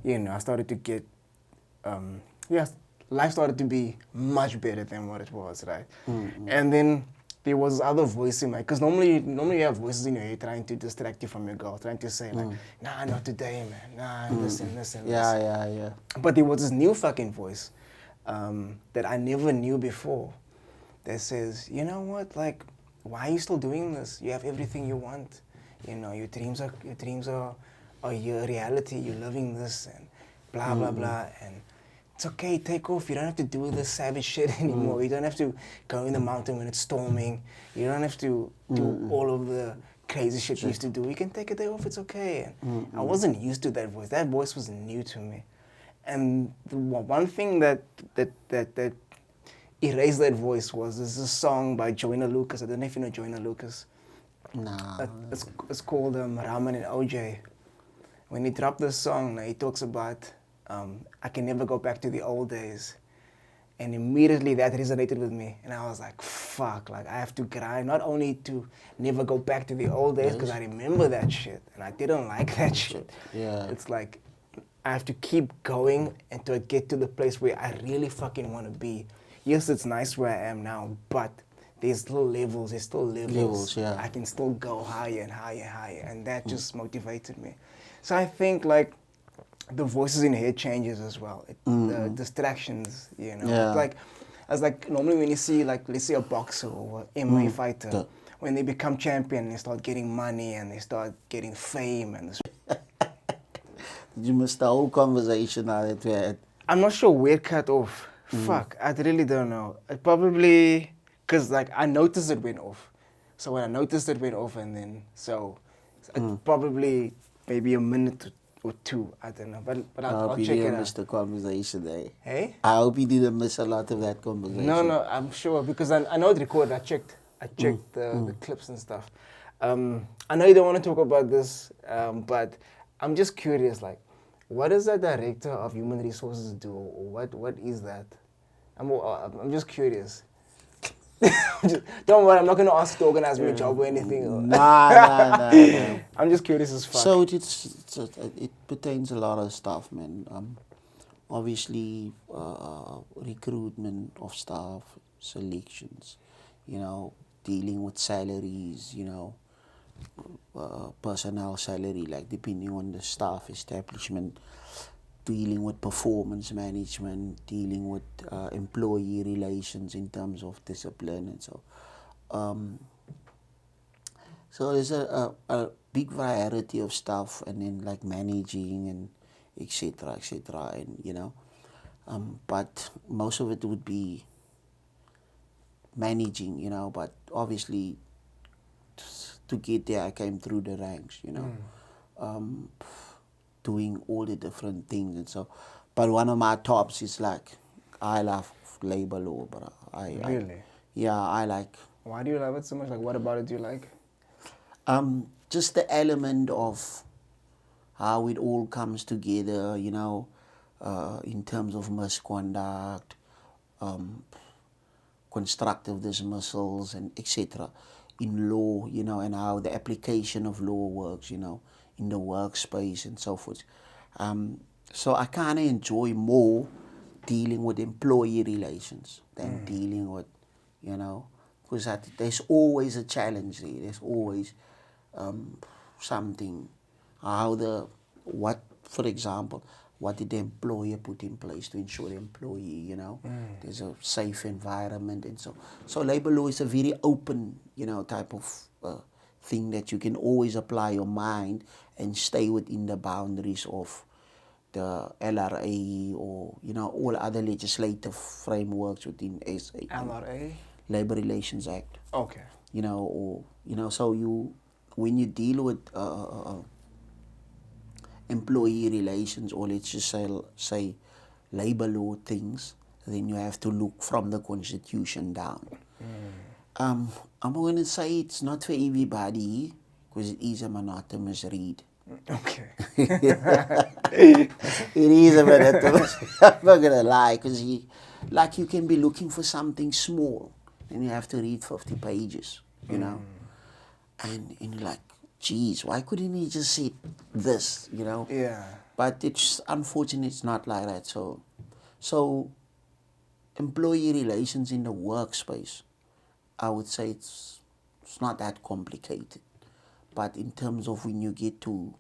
and I started to get, life started to be much better than what it was, right? And then there was other voice in my, because normally you have voices in your head trying to distract you from your goal, trying to say like, nah, not today, man, nah, this and this and this. Yeah. But there was this new fucking voice that I never knew before that says, you know what, like, why are you still doing this? You have everything you want. Your dreams are your reality. You're living this and blah, blah, blah. And it's okay, take off. You don't have to do this savage shit anymore. You don't have to go in the mountain when it's storming. You don't have to do all of the crazy shit you used to do. You can take a day off, it's okay. And I wasn't used to that voice. That voice was new to me. And the one thing that erased that voice was this song by Joyner Lucas. I don't know if you know Joyner Lucas. Nah. It's called Raman and OJ. When he dropped this song, he talks about I can never go back to the old days. And immediately that resonated with me. And I was like, fuck, like I have to grind, not only to never go back to the old days, because I remember that shit. And I didn't like that shit. Yeah. It's like, I have to keep going until I get to the place where I really fucking want to be. Yes, it's nice where I am now, but there's still levels. Yeah. I can still go higher and higher and higher. And that just motivated me. So I think like the voices in your head changes as well. The distractions, Yeah. It's like normally when you see like, let's say a boxer or a MMA fighter, when they become champion, they start getting money and they start getting fame and this. You missed the whole conversation now that we had. I'm not sure where it cut off. Fuck, I really don't know. It probably, because like I noticed it went off. So when I noticed it went off and then, it probably maybe a minute or two, I don't know. But I'll check it out. I hope you didn't miss the conversation there. Hey? I hope you didn't miss a lot of that conversation. No, I'm sure because I know it recorded. I checked the clips and stuff. I know you don't want to talk about this, but I'm just curious, like, what does a director of human resources do, or what is that? I'm just curious. Don't worry, I'm not going to ask you to organize me a job or anything. Nah. I'm just curious as fuck. So it pertains a lot of stuff, man. Obviously, recruitment of staff, selections, dealing with salaries, personnel salary, like depending on the staff establishment, dealing with performance management, dealing with employee relations in terms of discipline and so. So there's a big variety of stuff, and then like managing and etc. And but most of it would be managing, but obviously to get there I came through the ranks, doing all the different things and so. But one of my tops is like, I love labor law, but Really? I like. Why do you love it so much? Like, what about it do you like? Just the element of how it all comes together, in terms of misconduct, constructive dismissals, and etc. in law, and how the application of law works, in the workspace and so forth. So I kind of enjoy more dealing with employee relations than dealing with, because there's always a challenge there. There's always something. For example, what did the employer put in place to ensure the employee, there's a safe environment and so. So labor law is a very open, type of thing that you can always apply your mind and stay within the boundaries of the LRA or all other legislative frameworks within SA, LRA. Labor Relations Act. Okay. Or so when you deal with employee relations, or let's just say labor law things, then you have to look from the constitution down. I'm going to say it's not for everybody because it is a monotonous read. Okay. It is a monotonous. I'm not going to lie, because you can be looking for something small and you have to read 50 pages, and you're like, geez, why couldn't he just say this, Yeah. But it's unfortunate it's not like that. So employee relations in the workspace, I would say it's not that complicated. But in terms of when you get to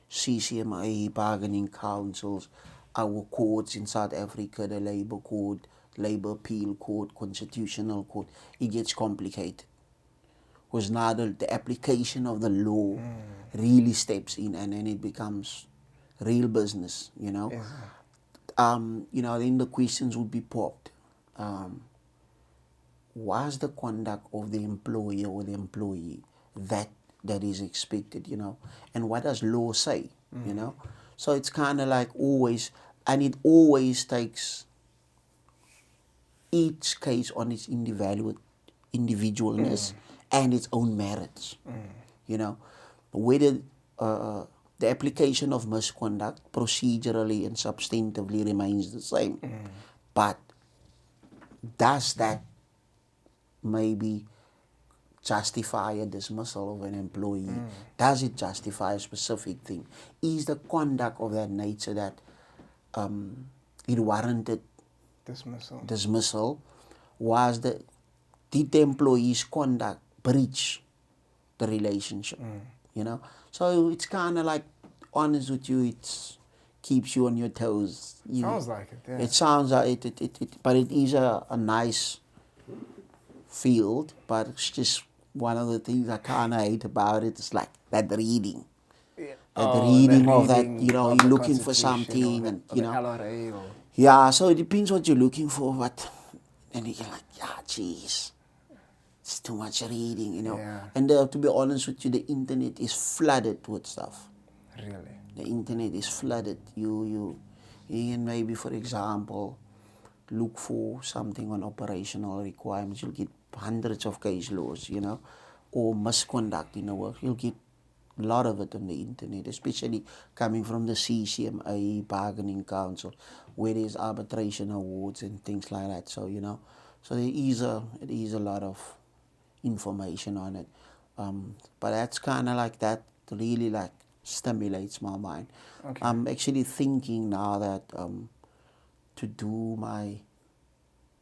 CCMA, bargaining councils, our courts in South Africa, the Labour Court, Labour Appeal Court, Constitutional Court, it gets complicated. Because now the application of the law really steps in, and then it becomes real business, Yeah. Then the questions would be popped. Was the conduct of the employer or the employee that is expected, and what does law say, So it's kind of like always, and it always takes each case on its individualness and its own merits, whether the application of misconduct procedurally and substantively remains the same, but does that maybe justify a dismissal of an employee? Does it justify a specific thing? Is the conduct of that nature that it warranted dismissal? Did the employee's conduct breach the relationship? So it's kind of like, honest with you, it keeps you on your toes. Sounds like it. Yeah. It sounds like it, but it is a nice field, but it's just one of the things I kind of hate about it. It's like that reading. Yeah. That reading of that, reading you're of the looking for Constitution something, or and the LRA or yeah, so it depends what you're looking for, but and you're like, yeah, jeez, it's too much reading, Yeah. And to be honest with you, the internet is flooded with stuff. really. The internet is flooded. You can maybe, for example, look for something on operational requirements. You'll get hundreds of case laws, or misconduct in the work. You'll get a lot of it on the internet, especially coming from the CCMA, bargaining council, where there's arbitration awards and things like that. So, so there is a lot of information on it. But that's kind of like that really like stimulates my mind. Okay. I'm actually thinking now that to do my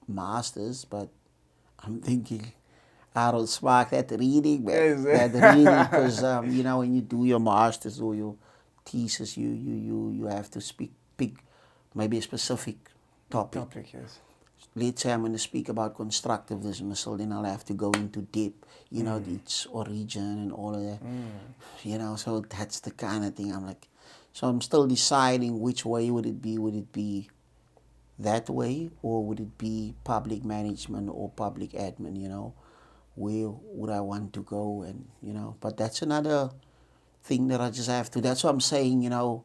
master's, but I'm thinking I don't spark that reading, man. Yes. That reading, because when you do your master's or your thesis, you have to pick maybe a specific topic. Yes. Let's say I'm going to speak about constructive dismissal, then I'll have to go into depth, its origin and all of that. So that's the kind of thing I'm like. So I'm still deciding which way would it be. Would it be that way, or would it be public management or public admin, Where would I want to go? And, but that's another thing that I just have to, that's what I'm saying, to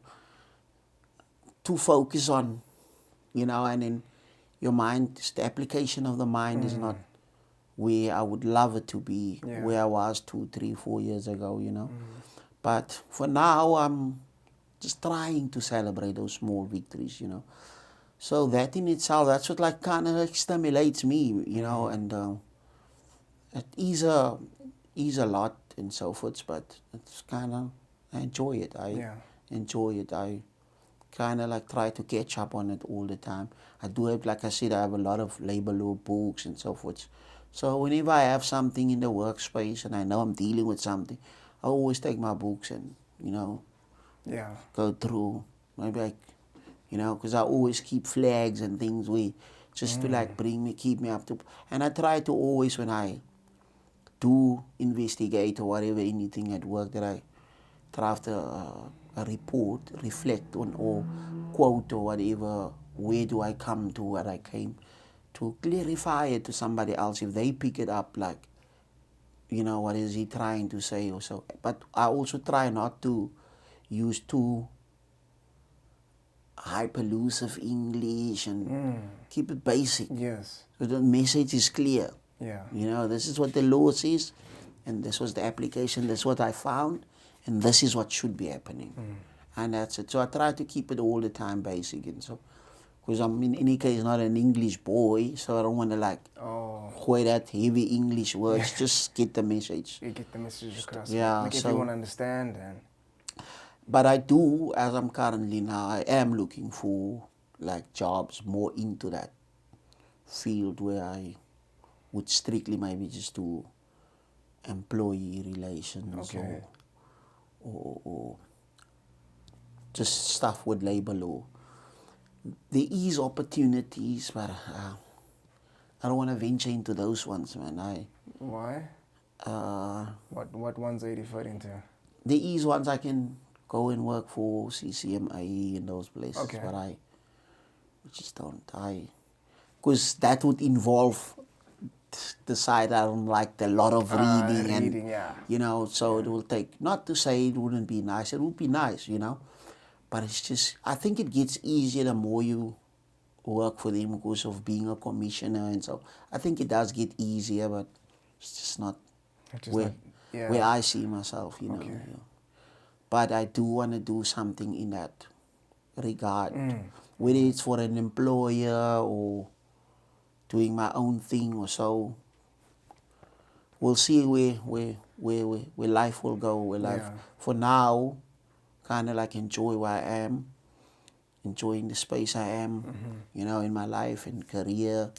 focus on, and then your mind, the application of the mind is not where I would love it to be, where I was 2, 3, 4 years ago, But for now, I'm just trying to celebrate those small victories, So that in itself, that's what like kind of like stimulates me, and it is a lot and so forth, but it's kind of, I enjoy it. Enjoy it. I kind of like try to catch up on it all the time. I do have, like I said, I have a lot of labor law books and so forth. So whenever I have something in the workspace and I know I'm dealing with something, I always take my books and, go through. Maybe because I always keep flags and things where just to like keep me up to. And I try to always, when I do investigate or whatever, anything at work, that I draft a report, reflect on, or quote or whatever, where do I come to what I came to clarify it to somebody else if they pick it up like, what is he trying to say or so. But I also try not to use too hyperlusive English and keep it basic. Yes. So the message is clear. Yeah. This is what the law says, and this was the application, this is what I found, and this is what should be happening. And that's it. So I try to keep it all the time basic. And so, because I'm in any case not an English boy, so I don't want to gooi that heavy English words. Just get the message. You get the message across. Yeah, Make so- everyone understand. And But I do, as I'm currently now, I am looking for jobs more into that field where I would strictly maybe just do employee relations Okay. or just stuff with labor law. There is opportunities, but I don't want to venture into those ones, man. why? What ones are you referring to? There is ones I can go and work for CCMA and those places, Okay. but I just don't. Because that would involve the side I don't like, the lot of reading and yeah. so it will take. Not to say it wouldn't be nice. It would be nice, but it's just. I think it gets easier the more you work for them because of being a commissioner, and so I think it does get easier, but it's just not Just where not- yeah. where I see myself, Okay. But I do want to do something in that regard, whether it's for an employer or doing my own thing or so. We'll see where life will go. Where life, Yeah. for now, kind of enjoy where I am, enjoying the space I am, in my life and career,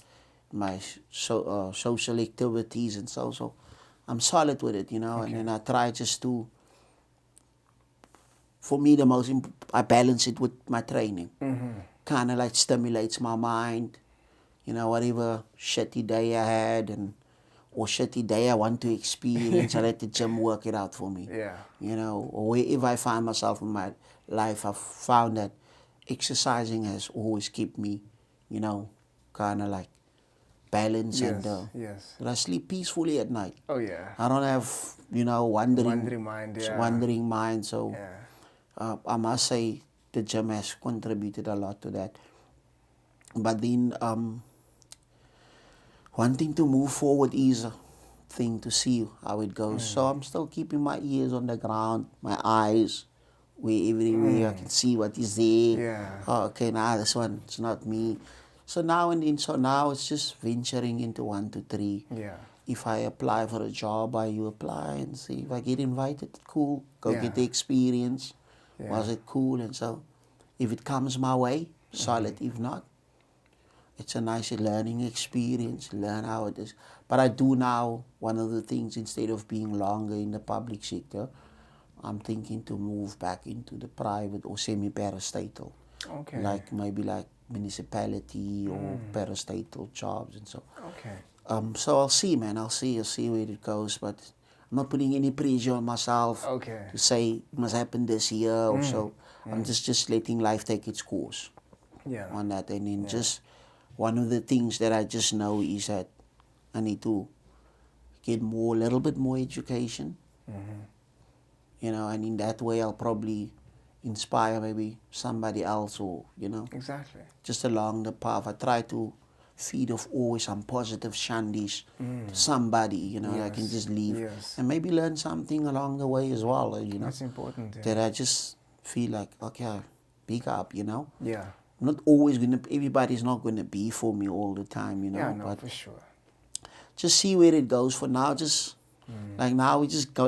my social activities and so. So I'm solid with it, and then I try just to. For me, I balance it with my training. Kind of stimulates my mind. Whatever shitty day I had or shitty day I want to experience, I let the gym work it out for me. Yeah. Or wherever I find myself in my life, I've found that exercising has always kept me, kind of balanced Yes. and Yes. I sleep peacefully at night. Oh yeah. I don't have, Wandering mind. Yeah. wandering mind. So Yeah. I must say the gym has contributed a lot to that. But then wanting to move forward is a thing to see how it goes. So I'm still keeping my ears on the ground, my eyes, everywhere I can see what is there. Yeah. Oh, okay, this one, it's not me. So now it's just venturing into 1 to 3. Yeah. If I apply for a job, you apply and see if I get invited, cool. Go Yeah. get the experience. Yeah. Was it cool? And so if it comes my way, solid. If not, it's a nice learning experience, learn how it is. But I do now, one of the things, instead of being longer in the public sector, I'm thinking to move back into the private or semi-parastatal. Okay. Maybe municipality or parastatal jobs and so. Okay. So I'll see, man. I'll see where it goes. But I'm not putting any pressure on myself Okay. to say it must happen this year or so. I'm just letting life take its course Yeah. on that. And then just one of the things that I just know is that I need to get a little bit more education. And in that way I'll probably inspire maybe somebody else or, Exactly. just along the path. I try to feed off always some positive shandies to somebody, that I can Yes, just leave yes. and maybe learn something along the way as well, That's important. Yeah. that I just feel like, okay, pick up, Yeah. not always everybody's not gonna be for me all the time, Yeah. No, but for sure. just see where it goes for now. Just now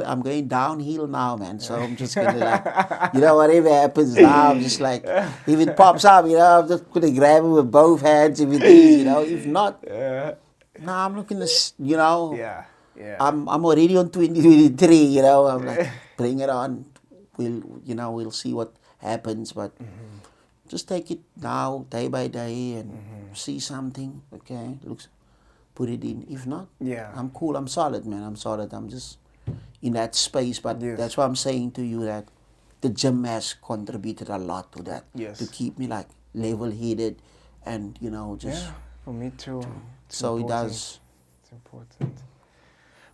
I'm going downhill now, man. So I'm just gonna whatever happens now, I'm just if it pops up, I'm just gonna grab it with both hands if it is, if not, I'm looking to, Yeah. Yeah. I'm already on 2023, I'm bring it on. We'll see what happens, but just take it now, day by day, and see something. Okay, put it in. If not, Yeah. I'm cool. I'm solid, man. I'm solid. I'm just in that space. But Yes. that's why I'm saying to you that the gym has contributed a lot to that. Yes. To keep me like level-headed, and just. Yeah, for me too. It's So it important. does. It's important.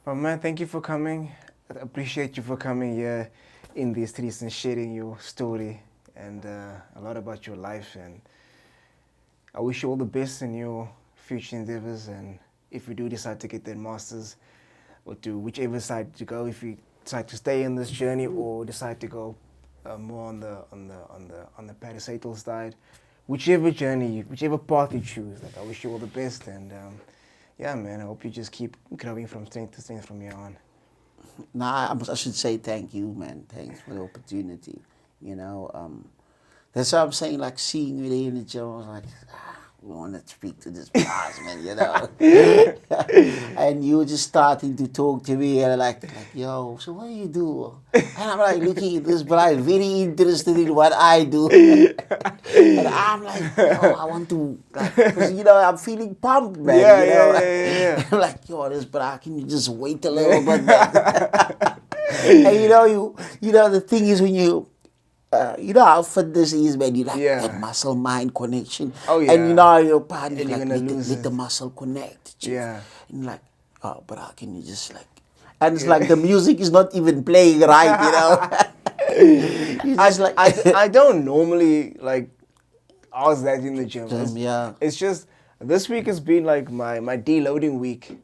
But man, thank you for coming. I appreciate you for coming here in these streets and sharing your story and a lot about your life. And I wish you all the best in your future endeavors. And if you do decide to get that masters, or to whichever side to go, if you decide to stay in this journey or decide to go more on the parastatal side, whichever journey, whichever path you choose, like I wish you all the best. And yeah, man, I hope you just keep growing from strength to strength from here on. Nah, I should say thank you, man. Thanks for the opportunity. That's what I'm saying. Like seeing you there in the gym, I was like, we want to speak to this boss, man. And you were just starting to talk to me, and like, yo, so what do you do? And I'm like looking at this guy, very interested in what I do. And I'm like, yo, I want to, because I'm feeling pumped, man. Yeah. I'm like, yo, this bra, can you just wait a little bit, man? And the thing is when you. How fitness is, man. You like that muscle-mind connection. Oh, yeah. And your body, And like, you're gonna let the muscle connect. Chief. Yeah. And you're like, oh, but how can you just like... And it's like the music is not even playing right, You just I don't normally, like, ask that in the gym. Yeah. It's just, this week has been, like, my deloading week.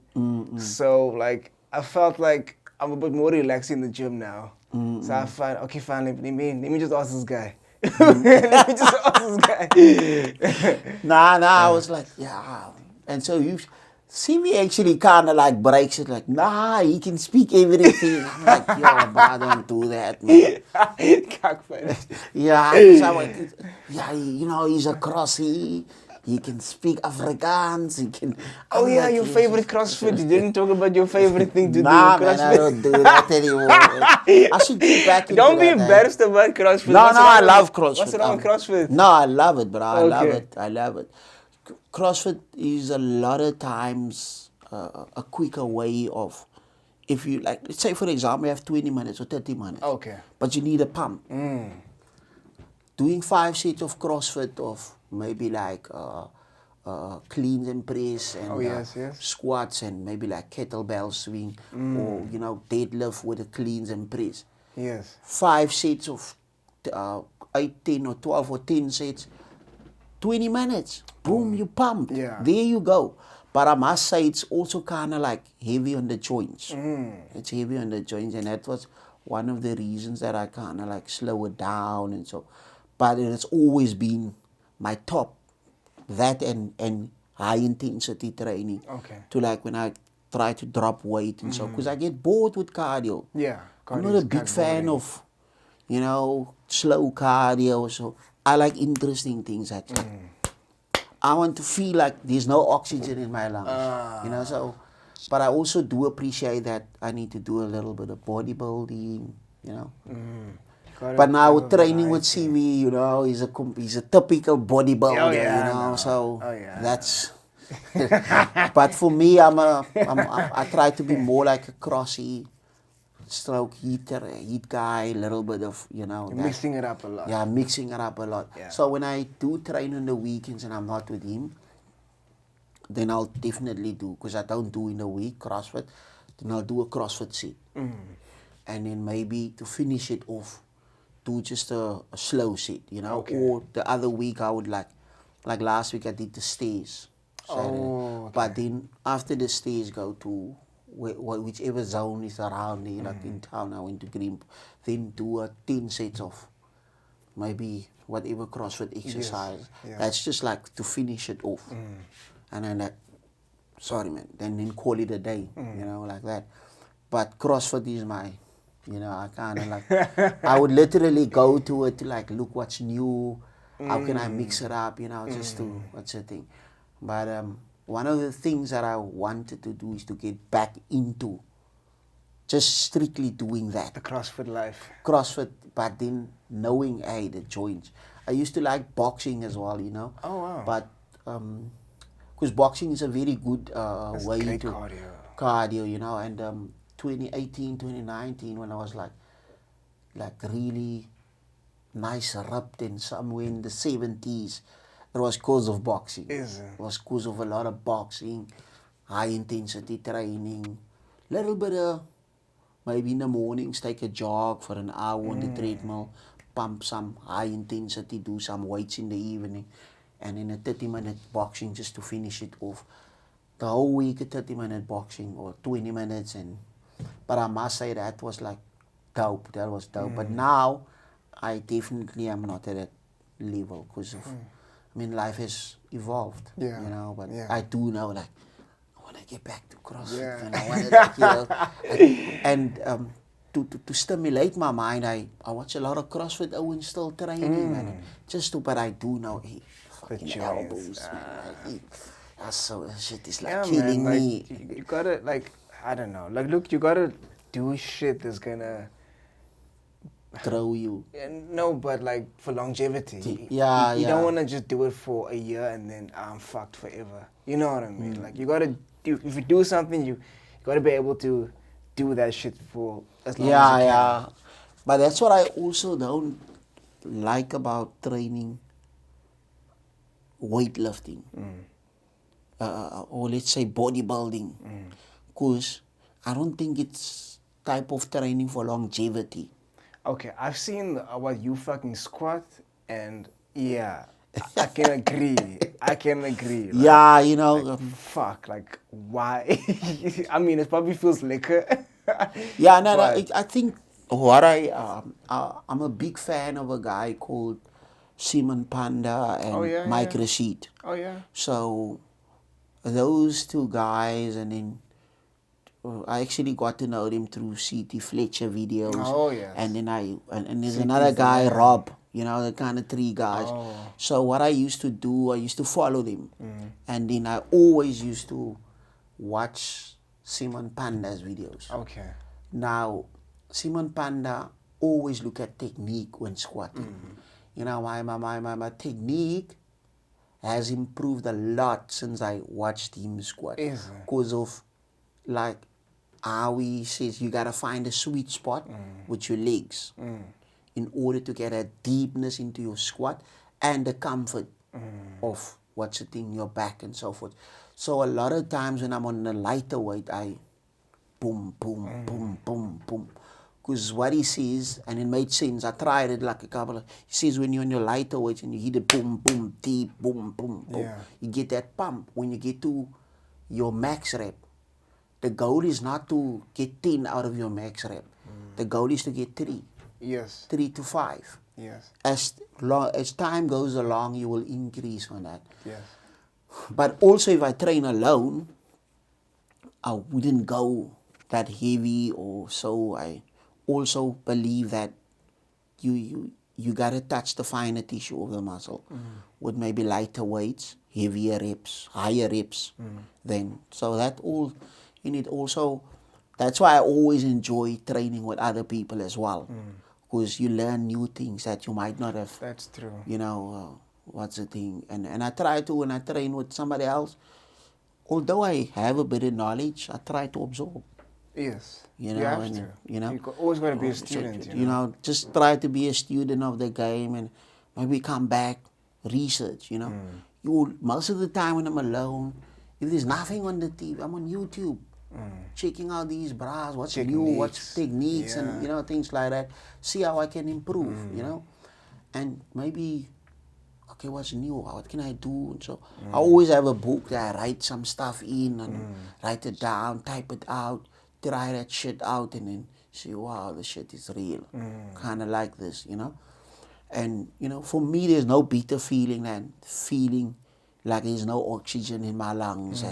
So, like, I felt like I'm a bit more relaxed in the gym now. So I find, okay, fine, let me just ask this guy. Let me just ask this guy. I was like, yeah. And so you see me actually kind of like breaks it, like, he can speak everything. I'm like, yo, bro, don't do that, man. Yeah, he's a crossy. He can speak Afrikaans. He can. Oh yeah, your favorite CrossFit. You didn't talk about your favorite thing to do. Man, I don't do that anymore. I should get back into Don't be that, embarrassed about CrossFit. No, I love CrossFit. What's wrong with CrossFit? No, I love it, bro. Okay. I love it. CrossFit is a lot of times a quicker way of, if you like, let's say for example, you have 20 minutes or 30 minutes. Okay. But you need a pump. Doing 5 sets of CrossFit of maybe like cleans and press and squats and maybe like kettlebell swing or deadlift with the cleans and press. Yes. 5 sets of 8, 10 or 12 or 10 sets, 20 minutes. Boom, you pumped. Yeah. There you go. But I must say it's also kind of like heavy on the joints. It's heavy on the joints, and that was one of the reasons that I kind of like slow it down and so. But it has always been my top, that and high intensity training. Okay. To like when I try to drop weight and so, because I get bored with cardio. Yeah. I'm not a big fan of, slow cardio. So I like interesting things actually. I want to feel like there's no oxygen in my lungs. So, but I also do appreciate that I need to do a little bit of bodybuilding, But now with training with CV, he's a typical bodybuilder, so that's. But for me, I try to be more like a crossy, stroke heat guy, a little bit of, mixing it up a lot. Yeah, mixing it up a lot. Yeah. So when I do train on the weekends and I'm not with him, then I'll definitely do, because I don't do in the week CrossFit, then I'll do a CrossFit set. And then maybe to finish it off, do just a slow set, Okay. Or the other week I would like last week I did the stairs. Oh, okay. But then after the stairs go to whichever zone is around there, like in town, I went to Green, then do 10 sets of maybe whatever CrossFit exercise. Yes. Yeah. That's just like to finish it off. And then then call it a day, like that. But CrossFit is my, I kind of like, I would literally go to it to like, look what's new, how can I mix it up, just to, what's the thing. But one of the things that I wanted to do is to get back into just strictly doing that. The CrossFit life. CrossFit, but then knowing, the joints. I used to like boxing as well, Oh, wow. But, because boxing is a very good way great to cardio, and 2018, 2019, when I was like really nice ripped, and somewhere in the 70s, it was cause of boxing. Is it? It was cause of a lot of boxing, high intensity training, little bit of maybe in the mornings take a jog for an hour on the treadmill, pump some high intensity, do some weights in the evening, and then a 30-minute boxing just to finish it off. The whole week a 30-minute boxing or 20 minutes, and but I must say that was like dope. That was dope. But now I definitely am not at that level because of, I mean, life has evolved. Yeah. You know, but Yeah. I do know like I want to get back to CrossFit. Yeah. And I want to, like, you know, and to stimulate my mind, I watch a lot of CrossFit Owen still training, man. Just to, but I do know, hey, fucking joints, elbows, man. Like, that's so, that shit is like Yeah, killing man. me. Like, you gotta, like, I don't know. Like, look, you gotta do shit that's gonna. Throw you. No, but like for longevity. Yeah, You yeah. don't want to just do it for a year and then I'm fucked forever. You know what I mean? Like, you gotta do. If you do something, you gotta be able to do that shit for as long as Yeah, you can. yeah. But that's what I also don't like about training weightlifting. Or let's say bodybuilding. Because I don't think it's type of training for longevity. Okay, I've seen what you fucking squat, and yeah, I can agree. I can agree. Like, Yeah, you know. like, fuck, like why? I mean, it probably feels liquor. Yeah, no, but- I think what I'm a big fan of a guy called Simon Panda and Oh, yeah, Mike yeah. Rashid. Oh yeah. So those two guys, and then I actually got to know them through CT Fletcher videos. Oh, yes. And then and there's CT 's another the guy, man. Rob. You know, the kind of three guys. Oh. So what I used to do, I used to follow them, and then I always used to watch Simon Panda's videos. Okay. Now, Simon Panda always look at technique when squatting. You know, my technique has improved a lot since I watched him squat. Is it? Because of, like, how he says you gotta find a sweet spot with your legs in order to get a deepness into your squat and the comfort of what's sitting your back and so forth. So a lot of times when I'm on a lighter weight, I boom, boom, boom, boom, boom. Because what he says, and it made sense, I tried it like a couple of, he says when you're on your lighter weight and you hit it boom, boom, deep, boom, boom, boom, Yeah. you get that pump. When you get to your max rep, the goal is not to get 10 out of your max rep. The goal is to get 3 Yes. to 5. Yes. As time goes along, you will increase on that. Yes. But also, if I train alone, I wouldn't go that heavy or so. I also believe that you gotta touch the finer tissue of the muscle with maybe lighter weights, heavier reps, higher reps. Then so that all you need also. That's why I always enjoy training with other people as well, because you learn new things that you might not have. That's true. You know, what's the thing? And I try to, when I train with somebody else, although I have a bit of knowledge, I try to absorb. Yes. You know, you have and, to. you know, always got to be a so, student. you know, just try to be a student of the game and maybe come back, research. You know, most of the time when I'm alone, if there's nothing on the TV, I'm on YouTube. Checking out these bras, what's new, what's techniques, Yeah. and you know, things like that. See how I can improve, you know, and maybe, okay, what's new? What can I do? And so I always have a book that I write some stuff in and write it down, type it out, try that shit out, and then see, wow, the shit is real. Kind of like this, you know. And you know, for me, there's no better feeling than feeling like there's no oxygen in my lungs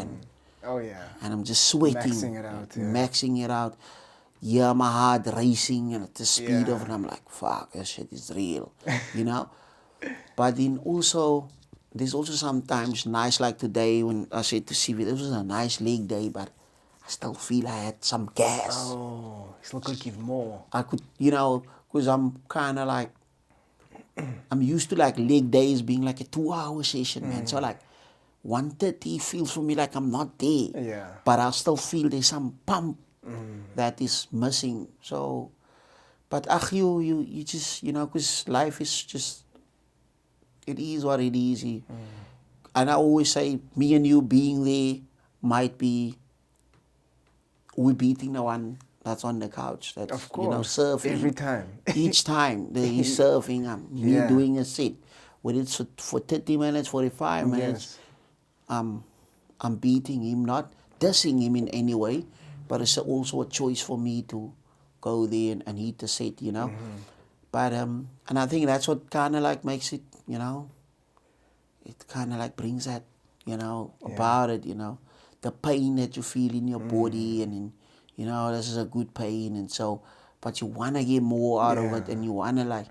Oh yeah. and I'm just sweating, Maxing it out, yeah. maxing it out. Yeah, my heart racing and at the speed of Yeah. it. I'm like, fuck, this shit is real, you know. But then also, there's also sometimes nice, like today when I said to CV, this was a nice leg day, but I still feel I had some gas. Oh, still could give more. I could, you know, because I'm kind of like, I'm used to like leg days being like a 2-hour session, man. So like 1:30 feels for me like I'm not there. Yeah. But I still feel there's some pump that is missing. So But you just, because life is just, it is what it is. And I always say, me and you being there might be, we beating the one that's on the couch. That's, Of course. surfing. Every time. Each time that he's surfing, me Yeah. doing a set. Whether it's for 30 minutes, 45 minutes, Yes. I'm beating him, not dissing him in any way, but it's also a choice for me to go there and hit the set, But, and I think that's what kind of like makes it, it kind of like brings that, about it, the pain that you feel in your body and this is a good pain and so, but you want to get more out of it and you want to like,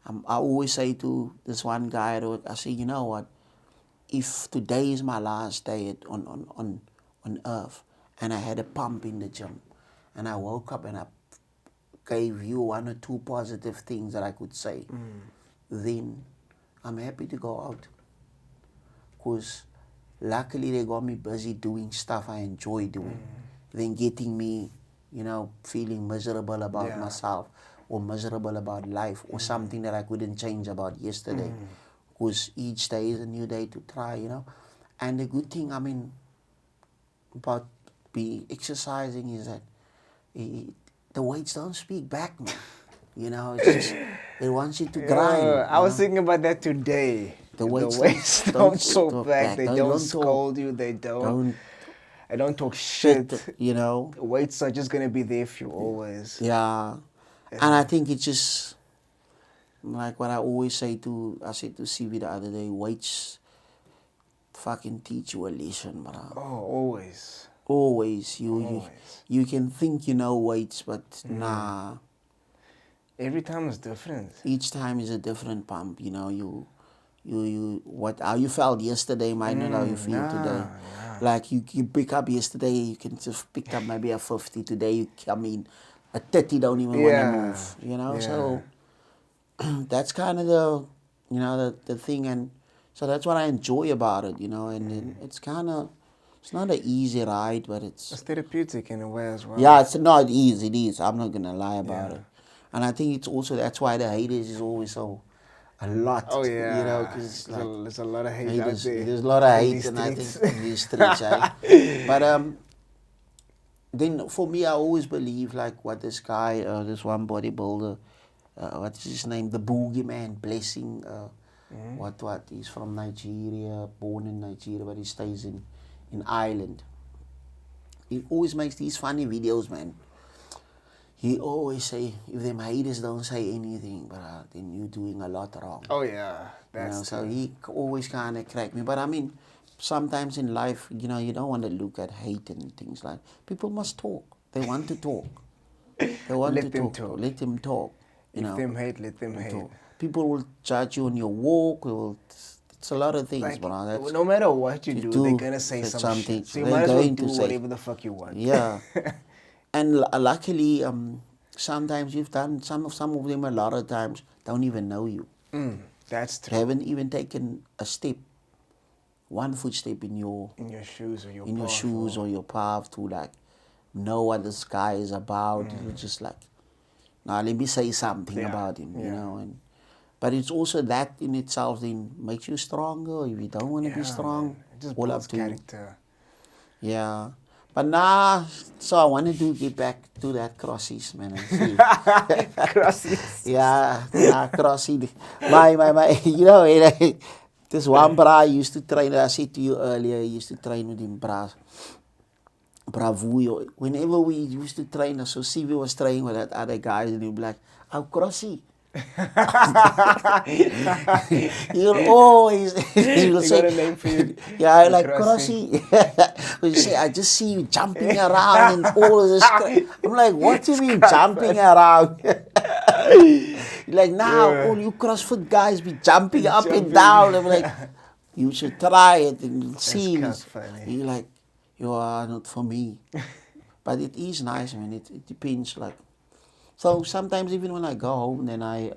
I always say to this one guy, I say, you know what, if today is my last day on earth and I had a pump in the gym and I woke up and I gave you one or two positive things that I could say, then I'm happy to go out. Because luckily they got me busy doing stuff I enjoy doing than getting me, feeling miserable about myself or miserable about life or something that I couldn't change about yesterday. Because each day is a new day to try, And the good thing, about exercising is that the weights don't speak back, man. It's just, it wants you to grind. I was thinking about that today. The weights don't talk talk back. They don't talk. scold you. They don't talk shit. The weights are just gonna be there for you always. Yeah. And I think it's just like what I always say I said to CV the other day, weights fucking teach you a lesson, bro. Oh, always. Always. You can think you know weights, but nah. Every time is different. Each time is a different pump, how you felt yesterday might not how you feel today. Like you pick up yesterday, you can just pick up maybe a 50. Today you come in a 30, don't even want to move. So that's kind of the thing, and so that's what I enjoy about it, and it's kind of, it's not an easy ride, but it's therapeutic in a way as well. Yeah, it's not easy. It is. I'm not gonna lie about it. And I think it's also, that's why the haters is always so a lot. Oh yeah, because there's a lot of hate out there. There's a lot of hate, and I think in these streets, But then for me, I always believe like what this guy, this one bodybuilder, what's his name, the boogeyman, Blessing. What? He's from Nigeria, born in Nigeria, but he stays in Ireland. He always makes these funny videos, man. He always say, if them haters don't say anything, but then you're doing a lot wrong. Oh yeah, that's so he always kind of crack me. But I mean, sometimes in life, you don't want to look at hate and things like. People must talk. They want to talk. They want Let to them talk. Let them talk. If them hate, let them hate. Talk. People will judge you on your walk. It's a lot of things, Like, but no matter what you do, they're gonna say something. So you might as well do whatever the fuck you want. Yeah. And luckily, sometimes you've done, some of them a lot of times don't even know you. That's true. They haven't even taken a step, one footstep in your shoes or your path to like know what this guy is about. You're just like, now let me say something about him, but it's also that in itself then makes you stronger. If you don't want to be strong, it just all up builds to you. character. Yeah. But so I wanted to get back to that crossies, man. And see. Crossies. Crossy. My, this one bra I used to train, I said to you earlier, I used to train with him, Bravo. Whenever we used to train, so CV was training with that other guys, and he'd be like, "Oh, crossy." You'll always you say, got a name for you. Yeah, I like crossy. You say, I just see you jumping around and all this. I'm like, what do you mean jumping around? You're like, all you CrossFit guys be jumping up and down. I'm like, you should try it and see. You're like, you are not for me. But it is nice, man. It depends, like. So sometimes even when I go home, then I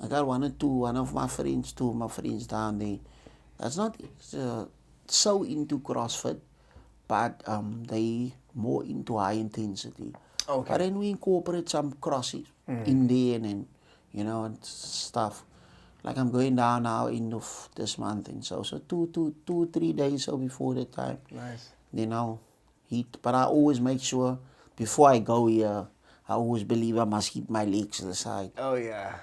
got one of my friends, two of my friends down there. That's not so into CrossFit, but they more into high intensity. Okay. But then we incorporate some crosses in there and then, you know, and stuff. Like I'm going down now end of this month and so 3 days so before that time. Nice. You know, but I always make sure before I go here, I always believe I must keep my legs to the side. Oh yeah.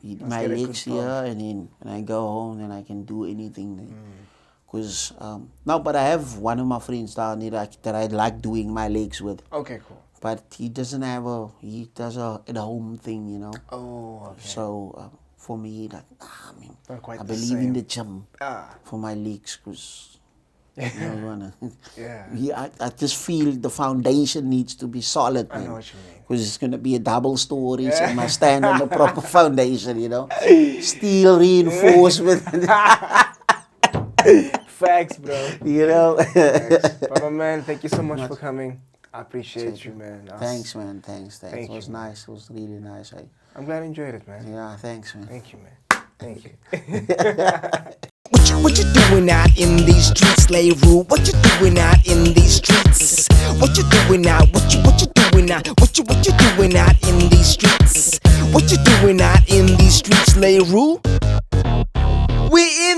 Eat Must my get a good legs pump. here and then when I go home then I can do anything. Because no, but I have one of my friends down there that I like doing my legs with. Okay, cool. But he doesn't have he does a at home thing, you know. Oh, okay. So for me, like, Not quite I the believe in same. the gym Ah. for my legs because you know, Yeah. I just feel the foundation needs to be solid, I man. know what you mean. Because it's gonna be a double story, so I must stand on the proper foundation, you know. Steel reinforcement, Facts, bro. you know. Facts. But my man, thank you so much for coming. I appreciate you, man. Thanks, man. Thanks. Thank It was you, man. nice. It was really nice. I'm glad you enjoyed it, man. Yeah, thanks, man. Thank you, man. Thank you. What you doing out in these streets, Leroy? What you doing out in these streets? What you doing out? What you doing out? What you doing out in these streets? What you doing out in these streets, Leroy? We in